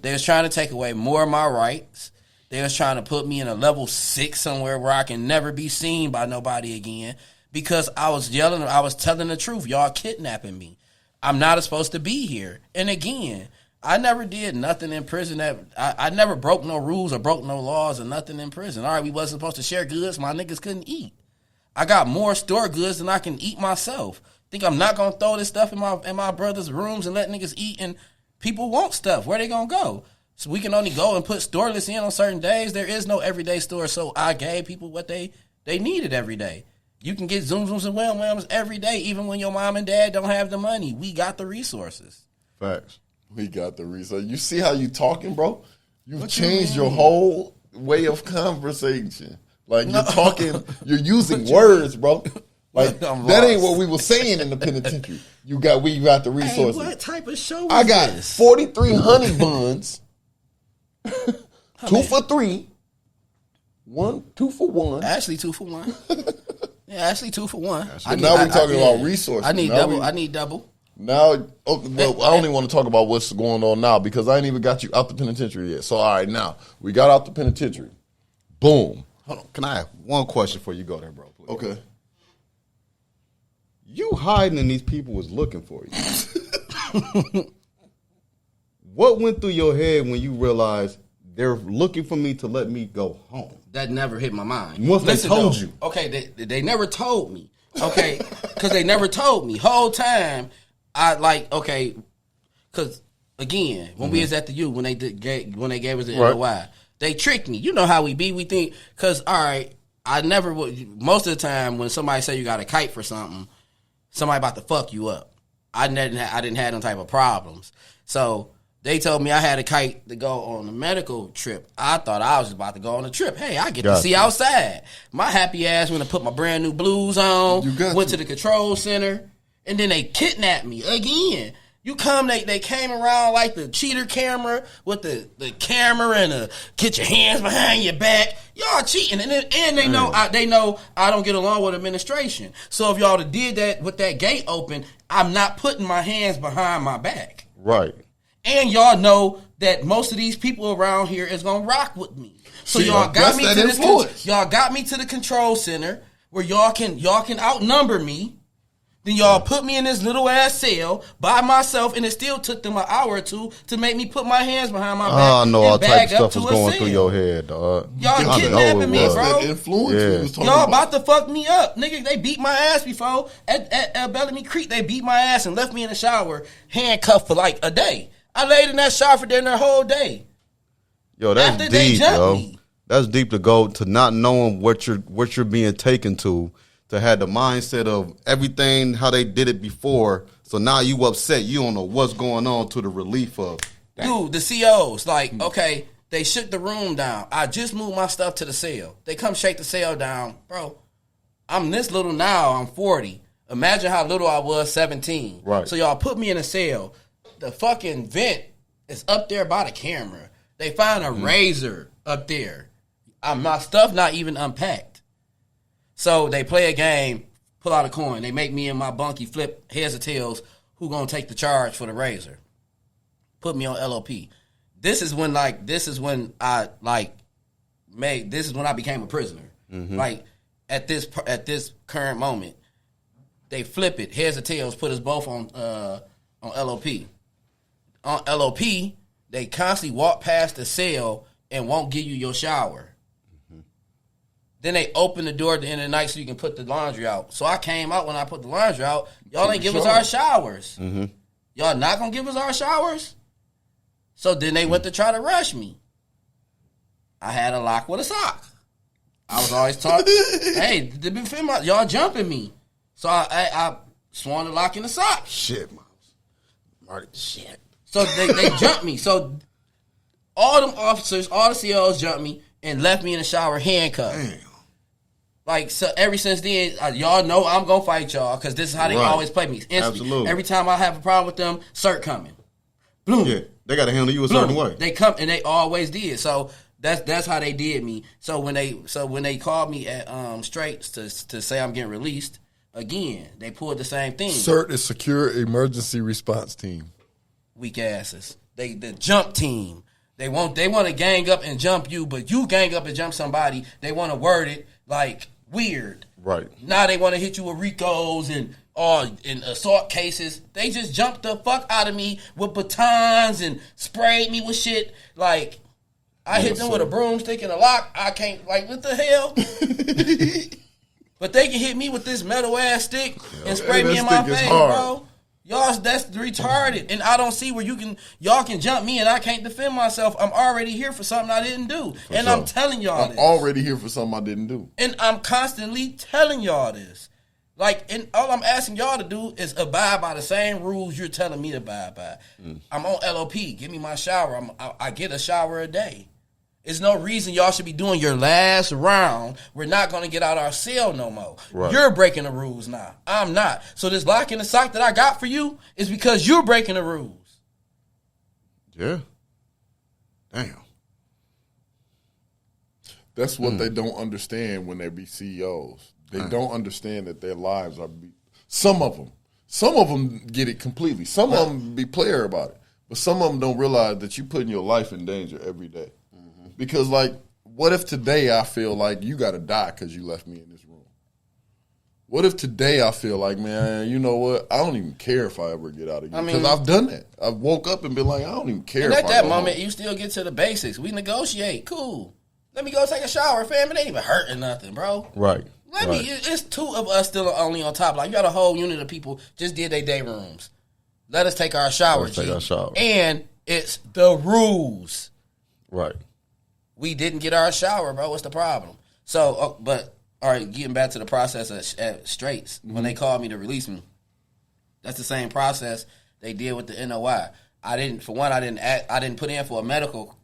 They was trying to take away more of my rights. They was trying to put me in a level 6 somewhere where I can never be seen by nobody again because I was yelling, I was telling the truth. Y'all kidnapping me. I'm not supposed to be here. And again, I never did nothing in prison that I never broke no rules or broke no laws or nothing in prison. All right, we wasn't supposed to share goods. My niggas couldn't eat. I got more store goods than I can eat myself. Think I'm not gonna throw this stuff in my brother's rooms and let niggas eat and people want stuff. Where they gonna go? So we can only go and put storeless in on certain days. There is no everyday store, so I gave people what they needed every day. You can get Zoom Zooms and Wham Whams every day, even when your mom and dad don't have the money. We got the resources. Facts. We got the resources. You see how you talking, bro? You've changed your whole way of conversation. Like you're talking, you're using words, bro. Like that ain't what we were saying in the penitentiary. We got the resources. Hey, what type of show? I got this? 43 honey buns, 2 for 3, 2 for 1. Actually, 2 for 1. Yeah, actually 2 for 1. Now we're talking about resources. I need double. I need double. Now, well, I don't even want to talk about what's going on now because I ain't even got you out the penitentiary yet. So, all right, now we got out the penitentiary. Boom. Hold on. Can I have one question before you go there, bro? Please? Okay. You hiding and these people was looking for you. What went through your head when you realized they're looking for me to let me go home? That never hit my mind. Once they told you. Okay, they never told me. Okay, because they never told me. Whole time, because again, when we was at the U, when they gave us the NOI, they tricked me. You know how we be. We think, because, all right, I never would, most of the time when somebody say you got a kite for something, somebody about to fuck you up. I didn't have them type of problems. So they told me I had a kite to go on a medical trip. I thought I was about to go on a trip. Hey, I get to see outside. My happy ass went to put my brand new blues on, went to the control center, and then they kidnapped me again. You come, they came around like the cheater camera with the camera and get your hands behind your back. Y'all cheating, and they know I don't get along with administration. So if y'all did that with that gate open, I'm not putting my hands behind my back. Right. And y'all know that most of these people around here is gonna rock with me. So y'all got me to this. Y'all got me to the control center where y'all can outnumber me. Then y'all put me in this little ass cell by myself, and it still took them an hour or two to make me put my hands behind my back. I know all type of stuff was going through your head, dog. Y'all kidnapping me, bro. Y'all about to fuck me up, nigga. They beat my ass before at Bellamy Creek. They beat my ass and left me in the shower, handcuffed for like a day. I laid in that shower for dinner the whole day. Yo, that's deep, yo. That's deep to go to not knowing what you're being taken to have the mindset of everything how they did it before. So now you upset. You don't know what's going on to the relief of. Dude, the COs, like, okay, they shook the room down. I just moved my stuff to the cell. They come shake the cell down. Bro, I'm this little now. I'm 40. Imagine how little I was 17. Right. So y'all put me in a cell. The fucking vent is up there by the camera. They find a razor up there. My stuff not even unpacked. So they play a game, pull out a coin. They make me and my bunkie flip heads or tails. Who gonna take the charge for the razor? Put me on LOP. This is when I became a prisoner. Mm-hmm. Like at this current moment, they flip it heads or tails. Put us both on LOP. On LOP, They constantly walk past the cell and won't give you your shower. Then they open the door at the end of the night so you can put the laundry out. So I came out when I put the laundry out. Y'all ain't give us our showers. Y'all not going to give us our showers? So then they went to try to rush me. I had a lock with a sock. I was always taught, hey, y'all jumping me. So I swung the lock in the sock. Shit, Marty. Shit. So they jumped me. So all them officers, all the COs jumped me and left me in the shower handcuffed. Damn. Like, so ever since then, y'all know I'm going to fight y'all because this is how they always play me. Instantly. Absolutely. Every time I have a problem with them, cert coming. Boom. Yeah, they got to handle you a certain way. They come, and they always did. So that's how they did me. So when they called me at Straits to say I'm getting released, again, they pulled the same thing. CERT is Secure Emergency Response Team. Weak asses. The jump team. They want to gang up and jump you, but you gang up and jump somebody. They want to word it like weird. Right. Now they want to hit you with RICOs and assault cases. They just jumped the fuck out of me with batons and sprayed me with shit. Like, I hit them with a broomstick and a lock. I can't, like, what the hell? But they can hit me with this metal ass stick and spray me in my face, bro. Y'all, that's retarded. And I don't see where y'all can jump me and I can't defend myself. I'm already here for something I didn't do. And I'm telling y'all this. I'm already here for something I didn't do. And I'm constantly telling y'all this. Like, and all I'm asking y'all to do is abide by the same rules you're telling me to abide by. I'm on LOP. Give me my shower. I get a shower a day. There's no reason y'all should be doing your last round. We're not going to get out our cell no more. Right. You're breaking the rules now. I'm not. So this lock in the sock that I got for you is because you're breaking the rules. Yeah. Damn. That's what they don't understand when they be CEOs. They don't understand that their lives are some of them get it completely. Some of them be player about it. But some of them don't realize that you're putting your life in danger every day. Because, like, what if today I feel like you got to die because you left me in this room? What if today I feel like, man, you know what? I don't even care if I ever get out of here. Because I've done that. I've woke up and been like, I don't even care. And at that moment, you still get to the basics. We negotiate. Cool. Let me go take a shower, fam. It ain't even hurting nothing, bro. Right. It's two of us still only on top. Like, you got a whole unit of people just did their day rooms. Let us take our shower, G. And it's the rules. Right. We didn't get our shower, bro. What's the problem? So, all right, getting back to the process at Straits, when they called me to release me, that's the same process they did with the NOI. I didn't put in for a medical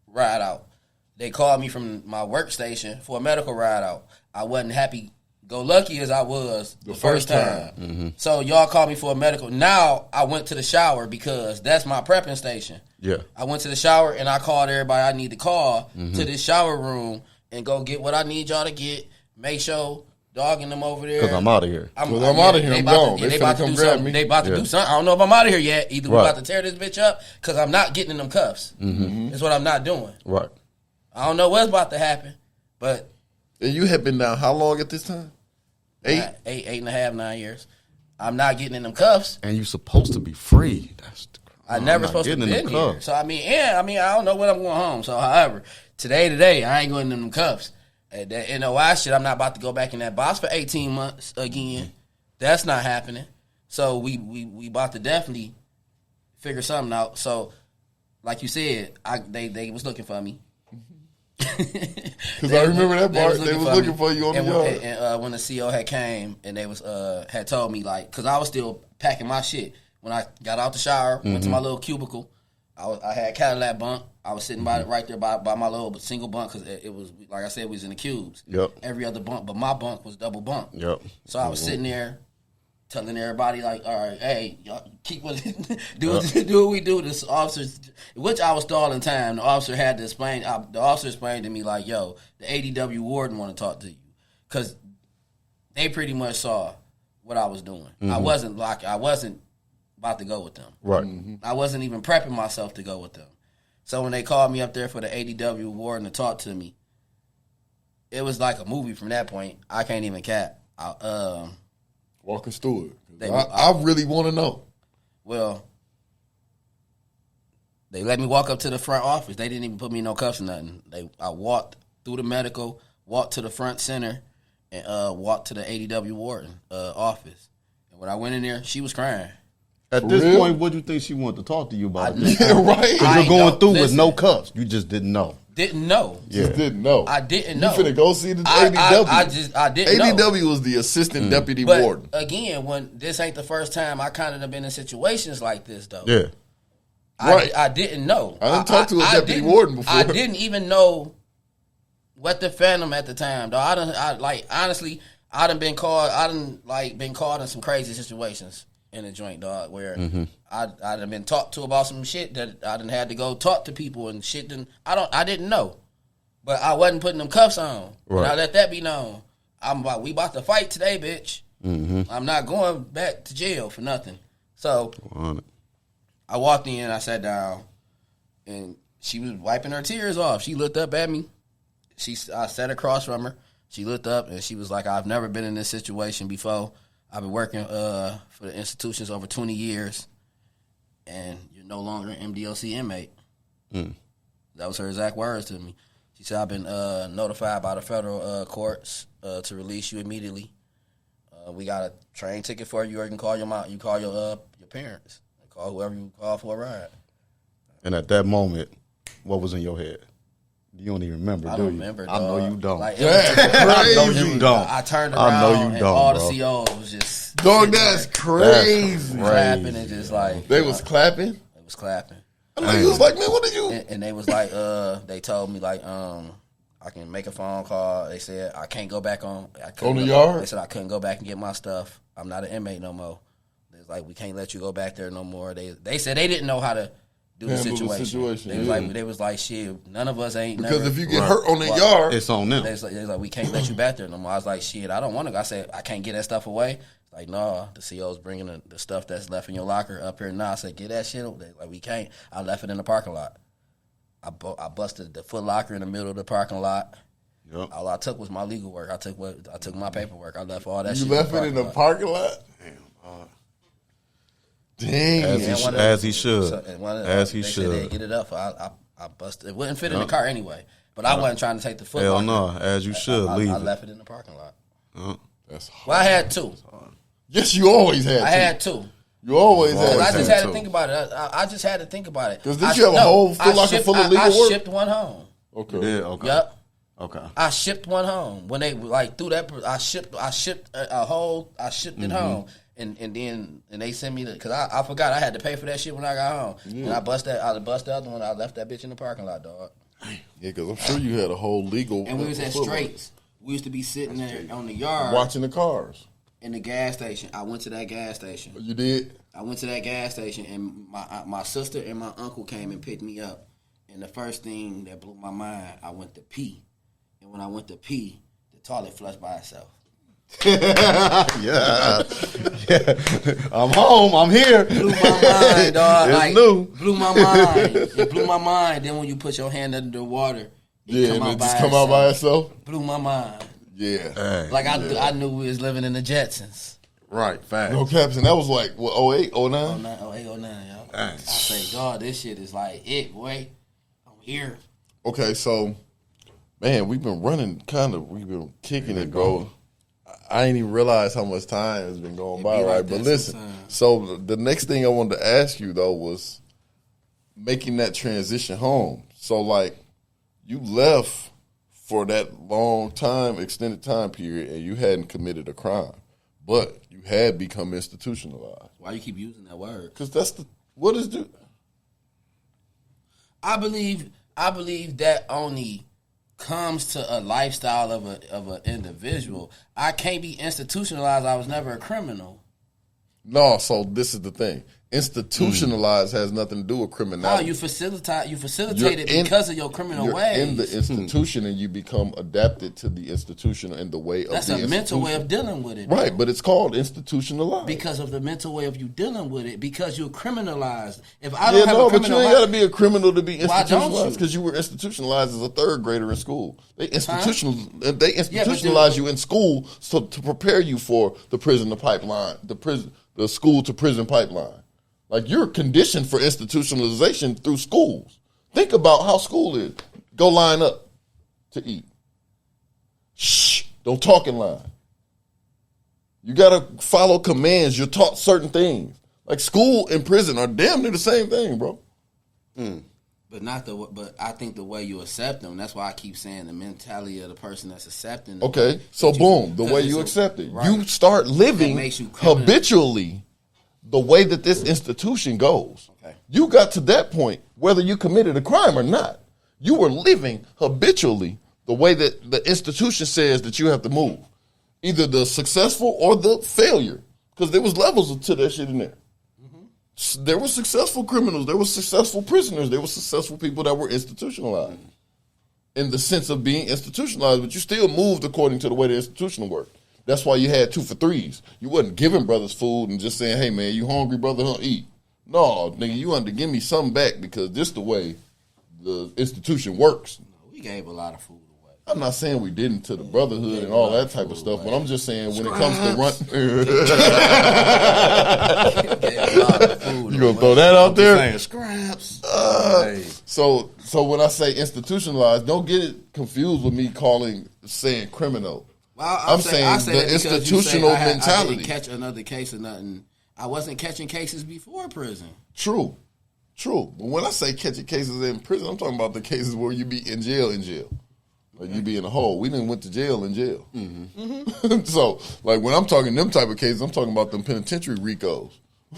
ride out. They called me from my workstation for a medical ride out. I wasn't happy-go-lucky as I was the first time. So y'all called me for a medical. Now I went to the shower because that's my prepping station. Yeah. I went to the shower and I called everybody I need to call to this shower room and go get what I need y'all to get. Make sure dogging them over there. Because I'm out of here. I'm out of here. I'm gone. They about to do something. They about to do something. I don't know if I'm out of here yet. Either we about to tear this bitch up because I'm not getting in them cuffs. That's what I'm not doing. Right. I don't know what's about to happen, but. And you have been down how long at this time? 8 and a half, 9 years. I'm not getting in them cuffs. And you're supposed to be free. I'm never supposed to be in here. So, I mean, I don't know when I'm going home. So, however, today, I ain't going in them cuffs. That NOI shit, I'm not about to go back in that box for 18 months again. That's not happening. So, we about to definitely figure something out. So, like you said, they was looking for me. Because I remember that part. They was looking for you on the yard. And when the CO had came and they was had told me, like, because I was still packing my shit. When I got out the shower, went to my little cubicle, I had a Cadillac bunk. I was sitting right there by my little single bunk because it was, like I said, we was in the cubes. Yep. Every other bunk, but my bunk was double bunk. Yep. So I was sitting there telling everybody, like, all right, hey, y'all keep what do what we do. This officers, which I was stalling time. The officer had to explain. The officer explained to me, like, yo, the ADW warden want to talk to you because they pretty much saw what I was doing. I wasn't about to go with them. Right. I wasn't even prepping myself to go with them. So when they called me up there for the ADW warden to talk to me, it was like a movie from that point. I can't even cap. Walk us through it. I really want to know. Well, They let me walk up to the front office. They didn't even put me in no cuffs or nothing. I walked through the medical, walked to the front center, and walked to the ADW warden office. And when I went in there, she was crying. At this point, what do you think she wanted to talk to you about? Yeah, right. Because you're going through with no cuffs. You just didn't know. Didn't know. Yeah. Just didn't know. I didn't know. You finna go see the ADW. I didn't know. ADW was the assistant deputy warden. Again, when this ain't the first time I kind of have been in situations like this, though. Yeah. I didn't know. I didn't talk to a deputy warden before. I didn't even know what the phantom at the time, though. Honestly, I done been caught in some crazy situations in the joint, dog, where I done been talked to about some shit that I done had to go talk to people and shit. I didn't know, but I wasn't putting them cuffs on. Right. I let that be known. We about to fight today, bitch. I'm not going back to jail for nothing. So I walked in, I sat down, and she was wiping her tears off. She looked up at me. I sat across from her. She looked up, and she was like, I've never been in this situation before. I've been working for the institutions over 20 years, and you're no longer an MDLC inmate. That was her exact words to me. She said, I've been notified by the federal courts to release you immediately. We got a train ticket for you, or you can call your mom. You call your parents. Call whoever you call for a ride. And at that moment, what was in your head? You don't even remember, I do don't you? remember, I know you don't. Like, I know you don't. I turned around, I know you don't, and all the COs was just... Dog, that's crazy. Clapping and just like... They was clapping? They was clapping. I know you was like, man, what did you... And they was like, they told me, like, I can make a phone call. They said, I can't go back on... On the yard? They said I couldn't go back and get my stuff. I'm not an inmate no more. They was like, we can't let you go back there no more. They said they didn't know how to... The situation. They was like, shit, none of us ain't because if you get hurt on the yard, it's on them. They was like, we can't let you back there no more. I was like, shit, I don't want to go. I said, I can't get that stuff away. Like, no, the CO's bringing the stuff that's left in your locker up here now. I said, get that shit. They like, we can't. I left it in the parking lot. I busted the Foot Locker in the middle of the parking lot. Yep. All I took was my legal work. I took my paperwork. I left all that shit. You left it in the parking lot? Damn. As he should. As he should. They get it up. I busted. It wouldn't fit in the car anyway. But I wasn't trying to take the Foot Hell Locker. no. As you should. Leave I left it in the parking lot. That's hard. Well, I had two. Yes, you always had two. I had two. You always had two. I just had to think about it. I just had to think about it. Because did you have a whole Foot Locker full of legal work? I shipped one home. Okay. Yeah, okay. Yep. Okay. I shipped one home. When they like through that, I shipped it home. And then they sent me because I forgot I had to pay for that shit when I got home. Yeah. And I bust the other one. I left that bitch in the parking lot, dog. Yeah, because I'm sure you had a whole legal. And we was at Straits. We used to be sitting there on the yard watching the cars in the gas station. I went to that gas station. You did? I went to that gas station, and my sister and my uncle came and picked me up. And the first thing that blew my mind, I went to pee. And when I went to pee, the toilet flushed by itself. yeah. I'm home. I'm here. Blew my mind, dog. It's like, new. Blew my mind. It blew my mind. Then when you put your hand under the water, it just come out by itself. Blew my mind. Yeah. Dang. Like I knew we was living in the Jetsons. Right. Facts. No caps, and that was like what 08, 09? 08, 09, y'all. I say, dog, this shit is like it, boy. I'm here. Okay, so man, we've been running we've been kicking it, bro. I ain't even realized how much time has been going by, right? But listen, so the next thing I wanted to ask you, though, was making that transition home. So, like, you left for that long time, extended time period, and you hadn't committed a crime, but you had become institutionalized. Why you keep using that word? Because that's what is the... I believe that only comes to a lifestyle of an individual. I can't be institutionalized. I was never a criminal. No, so this is the thing. Institutionalized has nothing to do with criminality. No, you facilitate it because of your criminal ways. You're in the institution and you become adapted to the institution and the way of the institution. That's a mental way of dealing with it. Right, though. but it's called institutionalized. Because of the mental way of you dealing with it, because you're criminalized. If I don't have a criminal but you ain't got to be a criminal to be Why don't institutionalized you? because you were institutionalized as a third grader in school. They institutionalize you in school to prepare you for the prison to pipeline, the school to prison pipeline. Like, you're conditioned for institutionalization through schools. Think about how school is. Go line up to eat. Shh, don't talk in line. You got to follow commands. You're taught certain things. Like, school and prison are damn near the same thing, bro. But I think the way you accept them, that's why I keep saying the mentality of the person that's accepting. Okay, so boom, the way you accept it. Right. You start living habitually the way that this institution goes. Okay. You got to that point, whether you committed a crime or not. You were living habitually the way that the institution says that you have to move. Either the successful or the failure. Because there was levels to that shit in there. There were successful criminals. There were successful prisoners. There were successful people that were institutionalized in the sense of being institutionalized, but you still moved according to the way the institution worked. That's why you had 2 for 3s. You wasn't giving brothers food and just saying, hey, man, you hungry, brother? Huh, eat. No, nigga, you wanted to give me something back because this the way the institution works. We gave a lot of food away. I'm not saying we didn't to the brotherhood and all that type of stuff, but I'm just saying when it comes to you gonna throw that out there? Saying scraps. So when I say institutionalized, don't get it confused with me saying criminal. Well, I'm saying the institutional mentality. I didn't catch another case or nothing. I wasn't catching cases before prison. True. But when I say catching cases in prison, I'm talking about the cases where you be in jail. Like, you be in a hole. We didn't went to jail in jail. So, like, when I'm talking them type of cases, I'm talking about them penitentiary RICOs,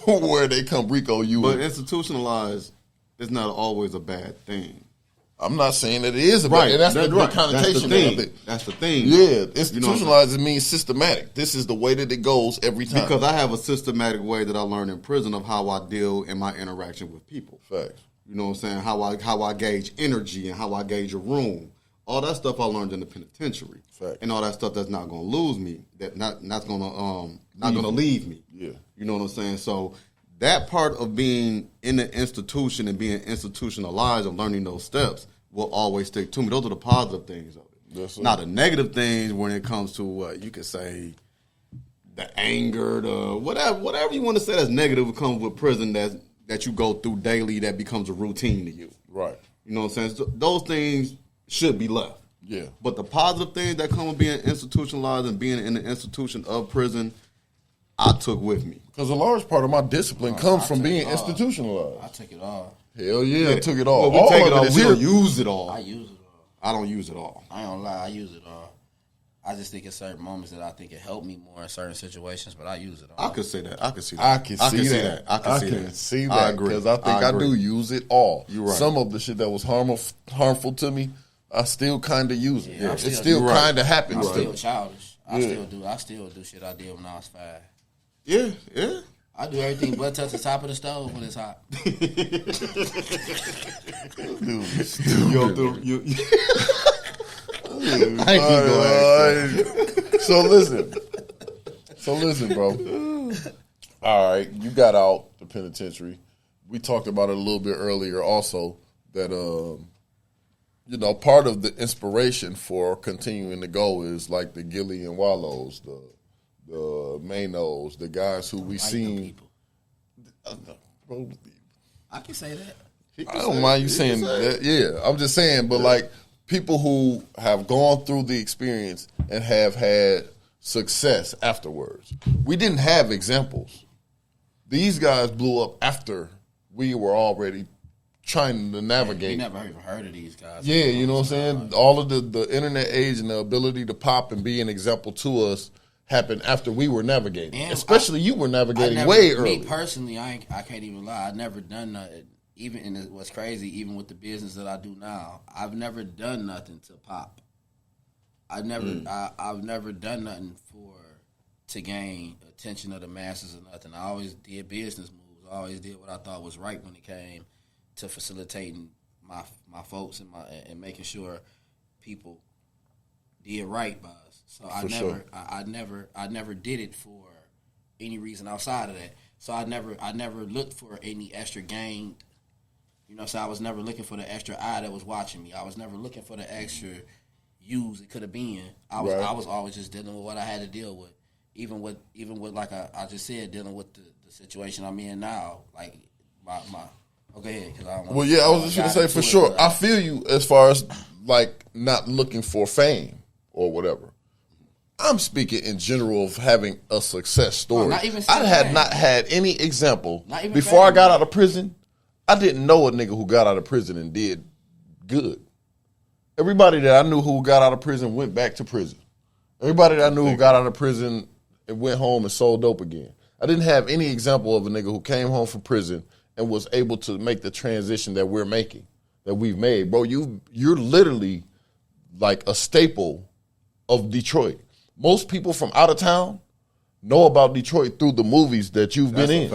where they come RICO you. But institutionalized is not always a bad thing. I'm not saying that it is a bad thing. That's the connotation. That's the thing. Yeah, institutionalized means systematic. This is the way that it goes every time. Because I have a systematic way that I learned in prison of how I deal in my interaction with people. Facts. You know what I'm saying? How I gauge energy and how I gauge a room. All that stuff I learned in the penitentiary, and all that stuff that's not going to lose me, that not going to leave me. Yeah, you know what I'm saying. So that part of being in the institution and being institutionalized and learning those steps will always stick to me. Those are the positive things of it. Yes, not the negative things when it comes to what you could say, the anger, the whatever you want to say that's negative comes with prison that you go through daily that becomes a routine to you. Right. You know what I'm saying. So those things should be left. Yeah. But the positive things that come with being institutionalized and being in the institution of prison, I took with me. Because a large part of my discipline comes from being institutionalized. I took it all. Hell yeah, I took it all. Well, we take it all. We don't use it all. I use it all. I don't use it all. I ain't gonna lie, I use it all. I just think at certain moments that I think it helped me more in certain situations, but I use it all. I could say that. I can see that. I can see that. I agree. Because I think I do use it all. You're right. Some of the shit that was harmful to me, I still kind of use it. Yeah, it still kind of happens. I'm still childish. I still do shit I did when I was 5. Yeah. I do everything but touch the top of the stove when it's hot. So listen, bro. All right, you got out the penitentiary. We talked about it a little bit earlier also that part of the inspiration for continuing to go is like the Gilly and Wallows, the Manos, the guys who we seen. I can say that. I don't mind you saying that. Yeah, I'm just saying, but like people who have gone through the experience and have had success afterwards. We didn't have examples. These guys blew up after we were already trying to navigate. We never even heard of these guys. Yeah, you know what I'm saying? All of the internet age and the ability to pop and be an example to us happened after we were navigating. And especially you were navigating way early. Me personally, I can't even lie. I've never done nothing. Even what's crazy, even with the business that I do now, I've never done nothing to pop. I've never done nothing to gain attention of the masses or nothing. I always did business moves. I always did what I thought was right when it came to facilitating my folks and making sure people did right by us. So I never did it for any reason outside of that. So I never looked for any extra gain. You know, so I was never looking for the extra eye that was watching me. I was never looking for the extra views it could have been. I was always just dealing with what I had to deal with. even with like I just said, dealing with the situation I'm in now, like my okay, because I don't. Well, yeah, I was just gonna say for sure. I feel you as far as like not looking for fame or whatever. I'm speaking in general of having a success story. I had not had any example before I got out of prison. I didn't know a nigga who got out of prison and did good. Everybody that I knew who got out of prison went back to prison. Everybody that I knew who got out of prison and went home and sold dope again. I didn't have any example of a nigga who came home from prison and was able to make the transition that we're making, that we've made. Bro, you're literally like a staple of Detroit. Most people from out of town know about Detroit through the movies that you've been in.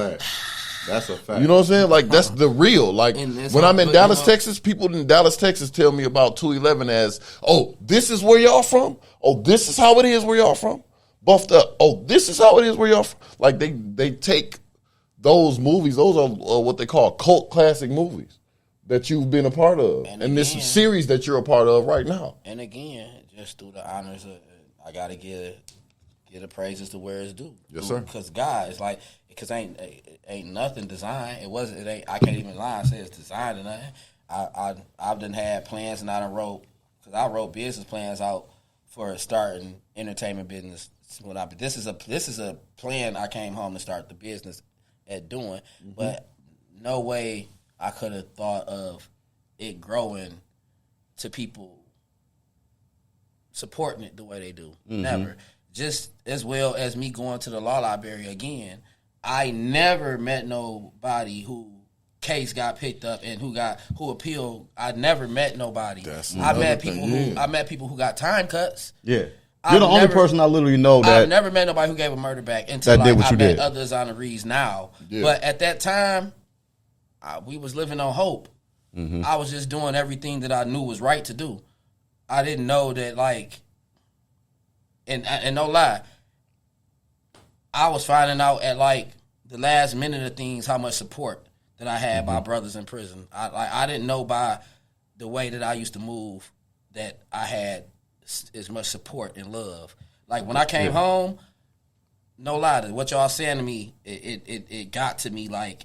That's a fact. You know what I'm saying? Like, that's the real. Like, when I'm in Dallas, Texas, people in Dallas, Texas tell me about 211 as, oh, this is where y'all from? Oh, this is how it is where y'all from? Buffed up. Oh, this is how it is where y'all from? Like, they take those movies, those are what they call cult classic movies that you've been a part of. And this series that you're a part of right now. And again, just through the honors, I got to give the praises to where it's due. Yes, sir. Because guys, like, because ain't nothing designed. It ain't. I can't even lie and say it's designed or nothing. I've done had plans and I wrote business plans out for starting entertainment business. This is a plan I came home to start the business at doing, but no way I could have thought of it growing to people supporting it the way they do. Never. Just as well as me going to the law library again, I never met nobody who case got picked up and who appealed. I never met nobody. I met people who got time cuts. Yeah. You're the only person I literally know that. I've never met nobody who gave a murder back until I met other exonerees now. Yeah. But at that time, we was living on hope. I was just doing everything that I knew was right to do. I didn't know that, like, and no lie, I was finding out at, like, the last minute of things how much support that I had by brothers in prison. I didn't know by the way that I used to move that I had as much support and love. Like, when I came home, no lie, what y'all saying to me, it got to me, like,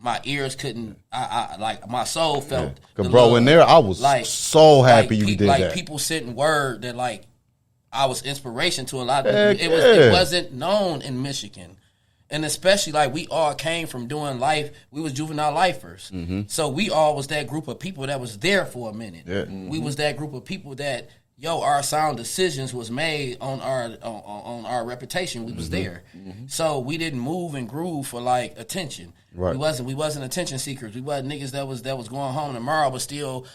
my ears couldn't, I like, my soul felt. Cause bro, love. In there, I was like, so happy you did that. Like, people sending word that, like, I was inspiration to a lot of people. It wasn't known in Michigan. And especially, like, we all came from doing life. We was juvenile lifers. So we all was that group of people that was there for a minute. We was that group of people that, our sound decisions was made on our reputation. We was there. So we didn't move and groove for, like, attention. Right. We wasn't attention seekers. We wasn't niggas that was going home tomorrow but still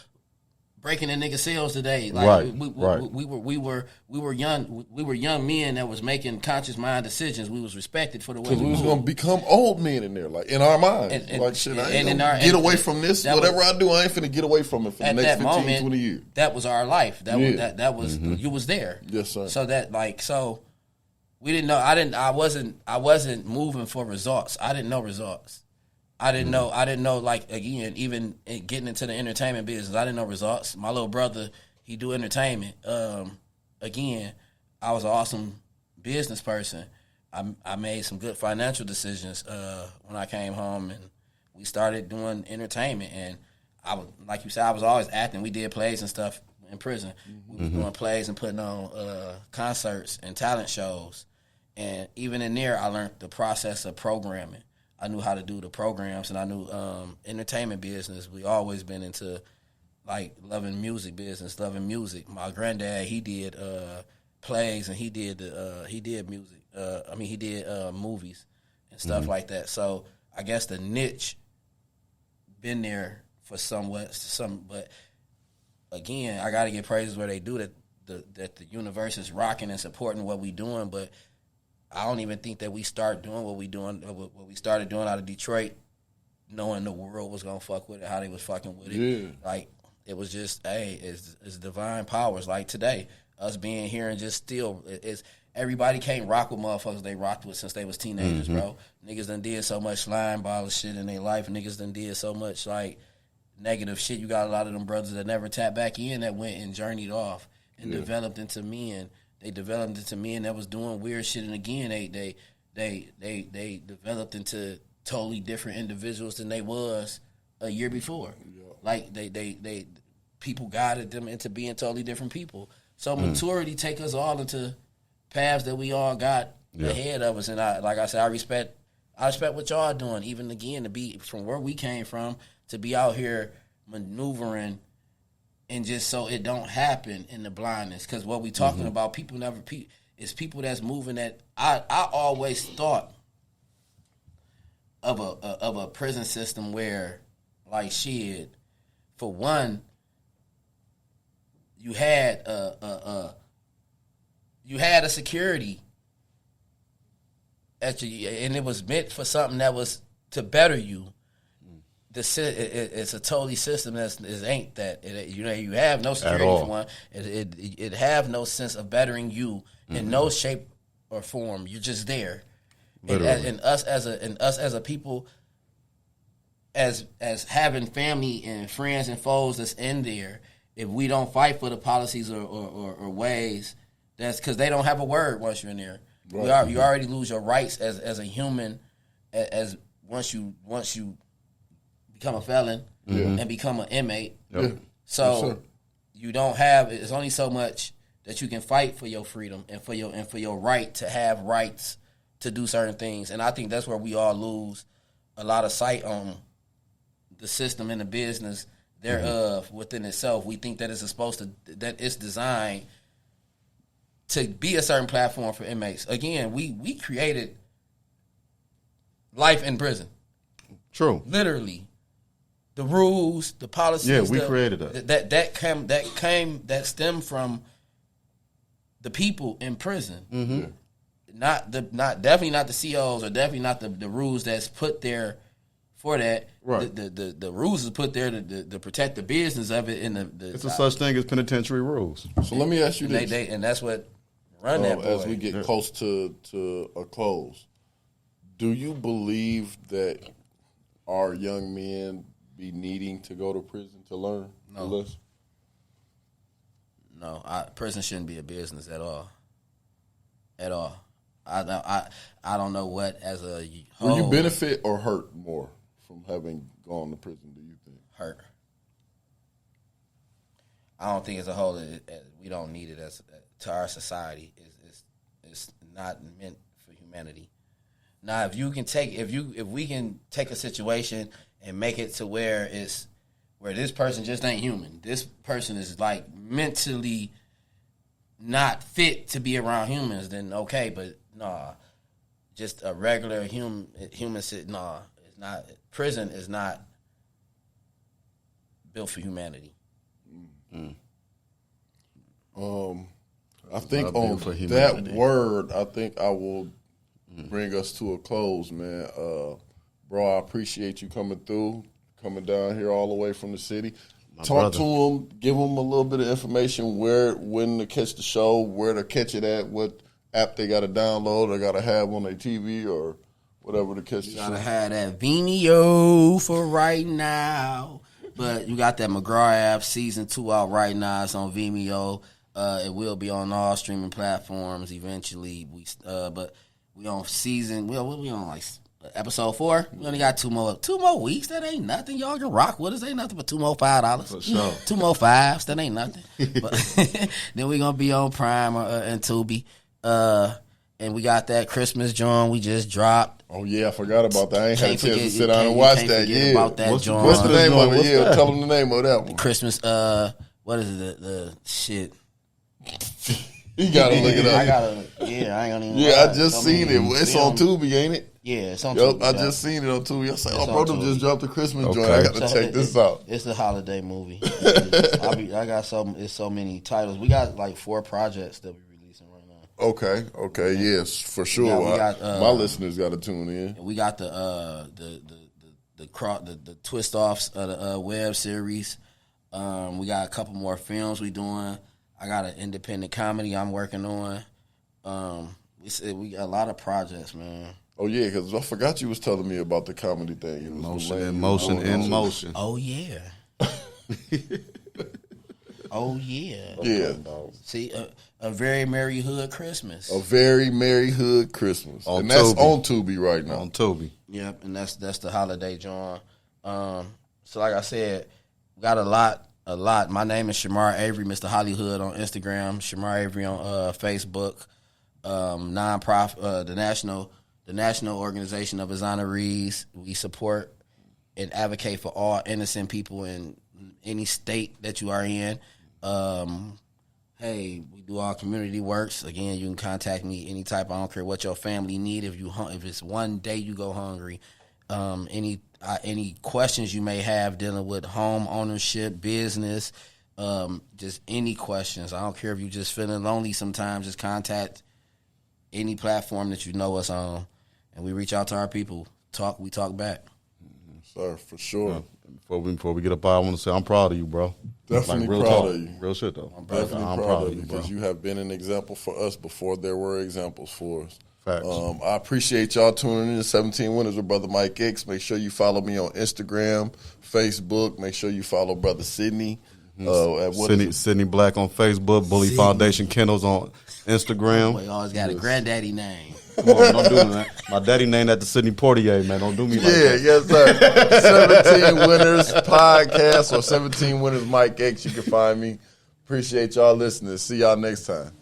breaking in nigga sales today. Like, we were young men that was making conscious mind decisions. We was respected for the way we was gonna become old men in there, like, in our minds. Like, shit, I ain't gonna get away from this. Whatever I do, I ain't finna get away from it for the next 15, 20 years. That was our life. That was you was there. Yes, sir. So we didn't know. I wasn't moving for results. I didn't know results. I didn't know, like, again, even getting into the entertainment business, I didn't know results. My little brother, he do entertainment. Again, I was an awesome business person. I made some good financial decisions when I came home, and we started doing entertainment. And I was, like you said, I was always acting. We did plays and stuff in prison. We was doing plays and putting on concerts and talent shows. And even in there, I learned the process of programming. I knew how to do the programs, and I knew entertainment business. We always been into, like, loving music business, loving music. My granddad, he did plays, and he did music. He did movies and stuff like that. So I guess the niche been there for but again, I got to give praises where they do that the universe is rocking and supporting what we doing, but I don't even think that we start doing what we started doing out of Detroit, knowing the world was gonna fuck with it, how they was fucking with it. Yeah. Like, it was just, it's divine powers. Like, today, us being here and just still, it's everybody can't rock with motherfuckers they rocked with since they was teenagers, bro. Niggas done did so much slime ball shit in their life. Niggas done did so much, like, negative shit. You got a lot of them brothers that never tapped back in that went and journeyed off and developed into men they developed into men that was doing weird shit, and again, they developed into totally different individuals than they was a year before. Yeah. Like they people guided them into being totally different people. So maturity take us all into paths that we all got ahead of us, and I respect what y'all doing. Even again, to be from where we came from, to be out here maneuvering, and just so it don't happen in the blindness. Because what we talking about, people that's moving. That I always thought of a prison system where, like, shit, for one, you had a security and it was meant for something that was to better you. It's a totally system that ain't that. You have no security for one. It have no sense of bettering you in no shape or form. You're just there. And us as a people, as having family and friends and foes that's in there, if we don't fight for the policies or ways, that's because they don't have a word once you're in there. Right. You already lose your rights as a human, as once you become a felon and become an inmate. Yep. So you don't have. It's only so much that you can fight for your freedom and for your right to have rights to do certain things. And I think that's where we all lose a lot of sight on the system and the business thereof within itself. We think that that it's designed to be a certain platform for inmates. Again, we created life in prison. True. Literally. The rules, the policies. Yeah, we created that. That stemmed from the people in prison. Mm-hmm. Definitely not the COs, or definitely not the rules that's put there for that. Right. The rules is put there to protect the business of it. It's a such thing as penitentiary rules. So let me ask you this, and that's what run that boy. As we get close to a close, do you believe that our young men be needing to go to prison to learn? No, prison shouldn't be a business at all. At all. I don't know what as a whole. Will you benefit or hurt more from having gone to prison, do you think? Hurt. I don't think as a whole we don't need it to our society. It's not meant for humanity. Now, if we can take a situation and make it to where this person just ain't human. This person is like mentally not fit to be around humans, then okay, but nah. Just a regular human nah, it's not. Prison is not built for humanity. I think on that word, I think I will bring us to a close, man. Bro, I appreciate you coming down here all the way from the city. Talk to them, give them a little bit of information when to catch the show, where to catch it at, what app they got to download or got to have on their TV or whatever to catch the show. You got to have that Vimeo for right now. But you got that McGraw Ave Season 2 out right now. It's on Vimeo. It will be on all streaming platforms eventually. But we on season, what we on, like episode 4? We only got two more weeks. That ain't nothing. Y'all can rock with us. Ain't nothing but $2 more $5. For sure. 2 more $5s. That ain't nothing. But then we gonna be on Prime and Tubi. And we got that Christmas joint we just dropped. Oh yeah, I forgot about that. I ain't had a chance to sit down and watch that. Yeah. About that what's the name of it? Yeah, tell them the name of that one. Christmas. What is it? The shit. You gotta look it up. I ain't gonna even. Yeah, I just seen it. It's on Tubi, ain't it? Yeah, it's on Tubi. I just seen it on Tubi. I said, bro, them just dropped the Christmas joint. I gotta check this out. It's a holiday movie. I got so many titles. We got like 4 projects that we releasing right now. Okay, yes, for sure. We got, my listeners got to tune in. We got the twist offs of the web series. We got a couple more films we doing. I got an independent comedy I'm working on. We got a lot of projects, man. Oh yeah, because I forgot you was telling me about the comedy thing. Motion in motion. Oh yeah. Oh, yeah. Yeah. See, a very merry hood Christmas. A very merry hood Christmas. On and that's Tubi. on Tubi right now. On Tubi. Yep, and that's the holiday, John. So like I said, we got a lot. My name is Chamar Avery, Mr. Hollywood on Instagram, Chamar Avery on Facebook, nonprofit, the National Organization of Exonerees. We support and advocate for all innocent people in any state that you are in. Hey, we do all community works. Again, you can contact me anytime. I don't care what your family need. If it's one day you go hungry, any questions you may have dealing with home ownership, business, just any questions. I don't care if you just feeling lonely sometimes. Just contact any platform that you know us on, and we reach out to our people. We talk back. Sir, for sure. Yeah. Before we get up, I want to say I'm proud of you, bro. Definitely real proud talk. of you. Real shit, though. I'm definitely I'm proud of you bro. because you have been an example for us before there were examples for us. Facts. I appreciate y'all tuning in to 17 Winners with Brother Mike X. Make sure you follow me on Instagram, Facebook. Make sure you follow Brother Sidney. Sydney Black on Facebook, Bully Foundation Kennels on Instagram. Boy, you always got a granddaddy name. Come on, don't do that. My daddy named after Sidney Portier, man. Don't do me like that. Yes, sir. 17 Winners Podcast or 17 Winners Mike X. You can find me. Appreciate y'all listening. See y'all next time.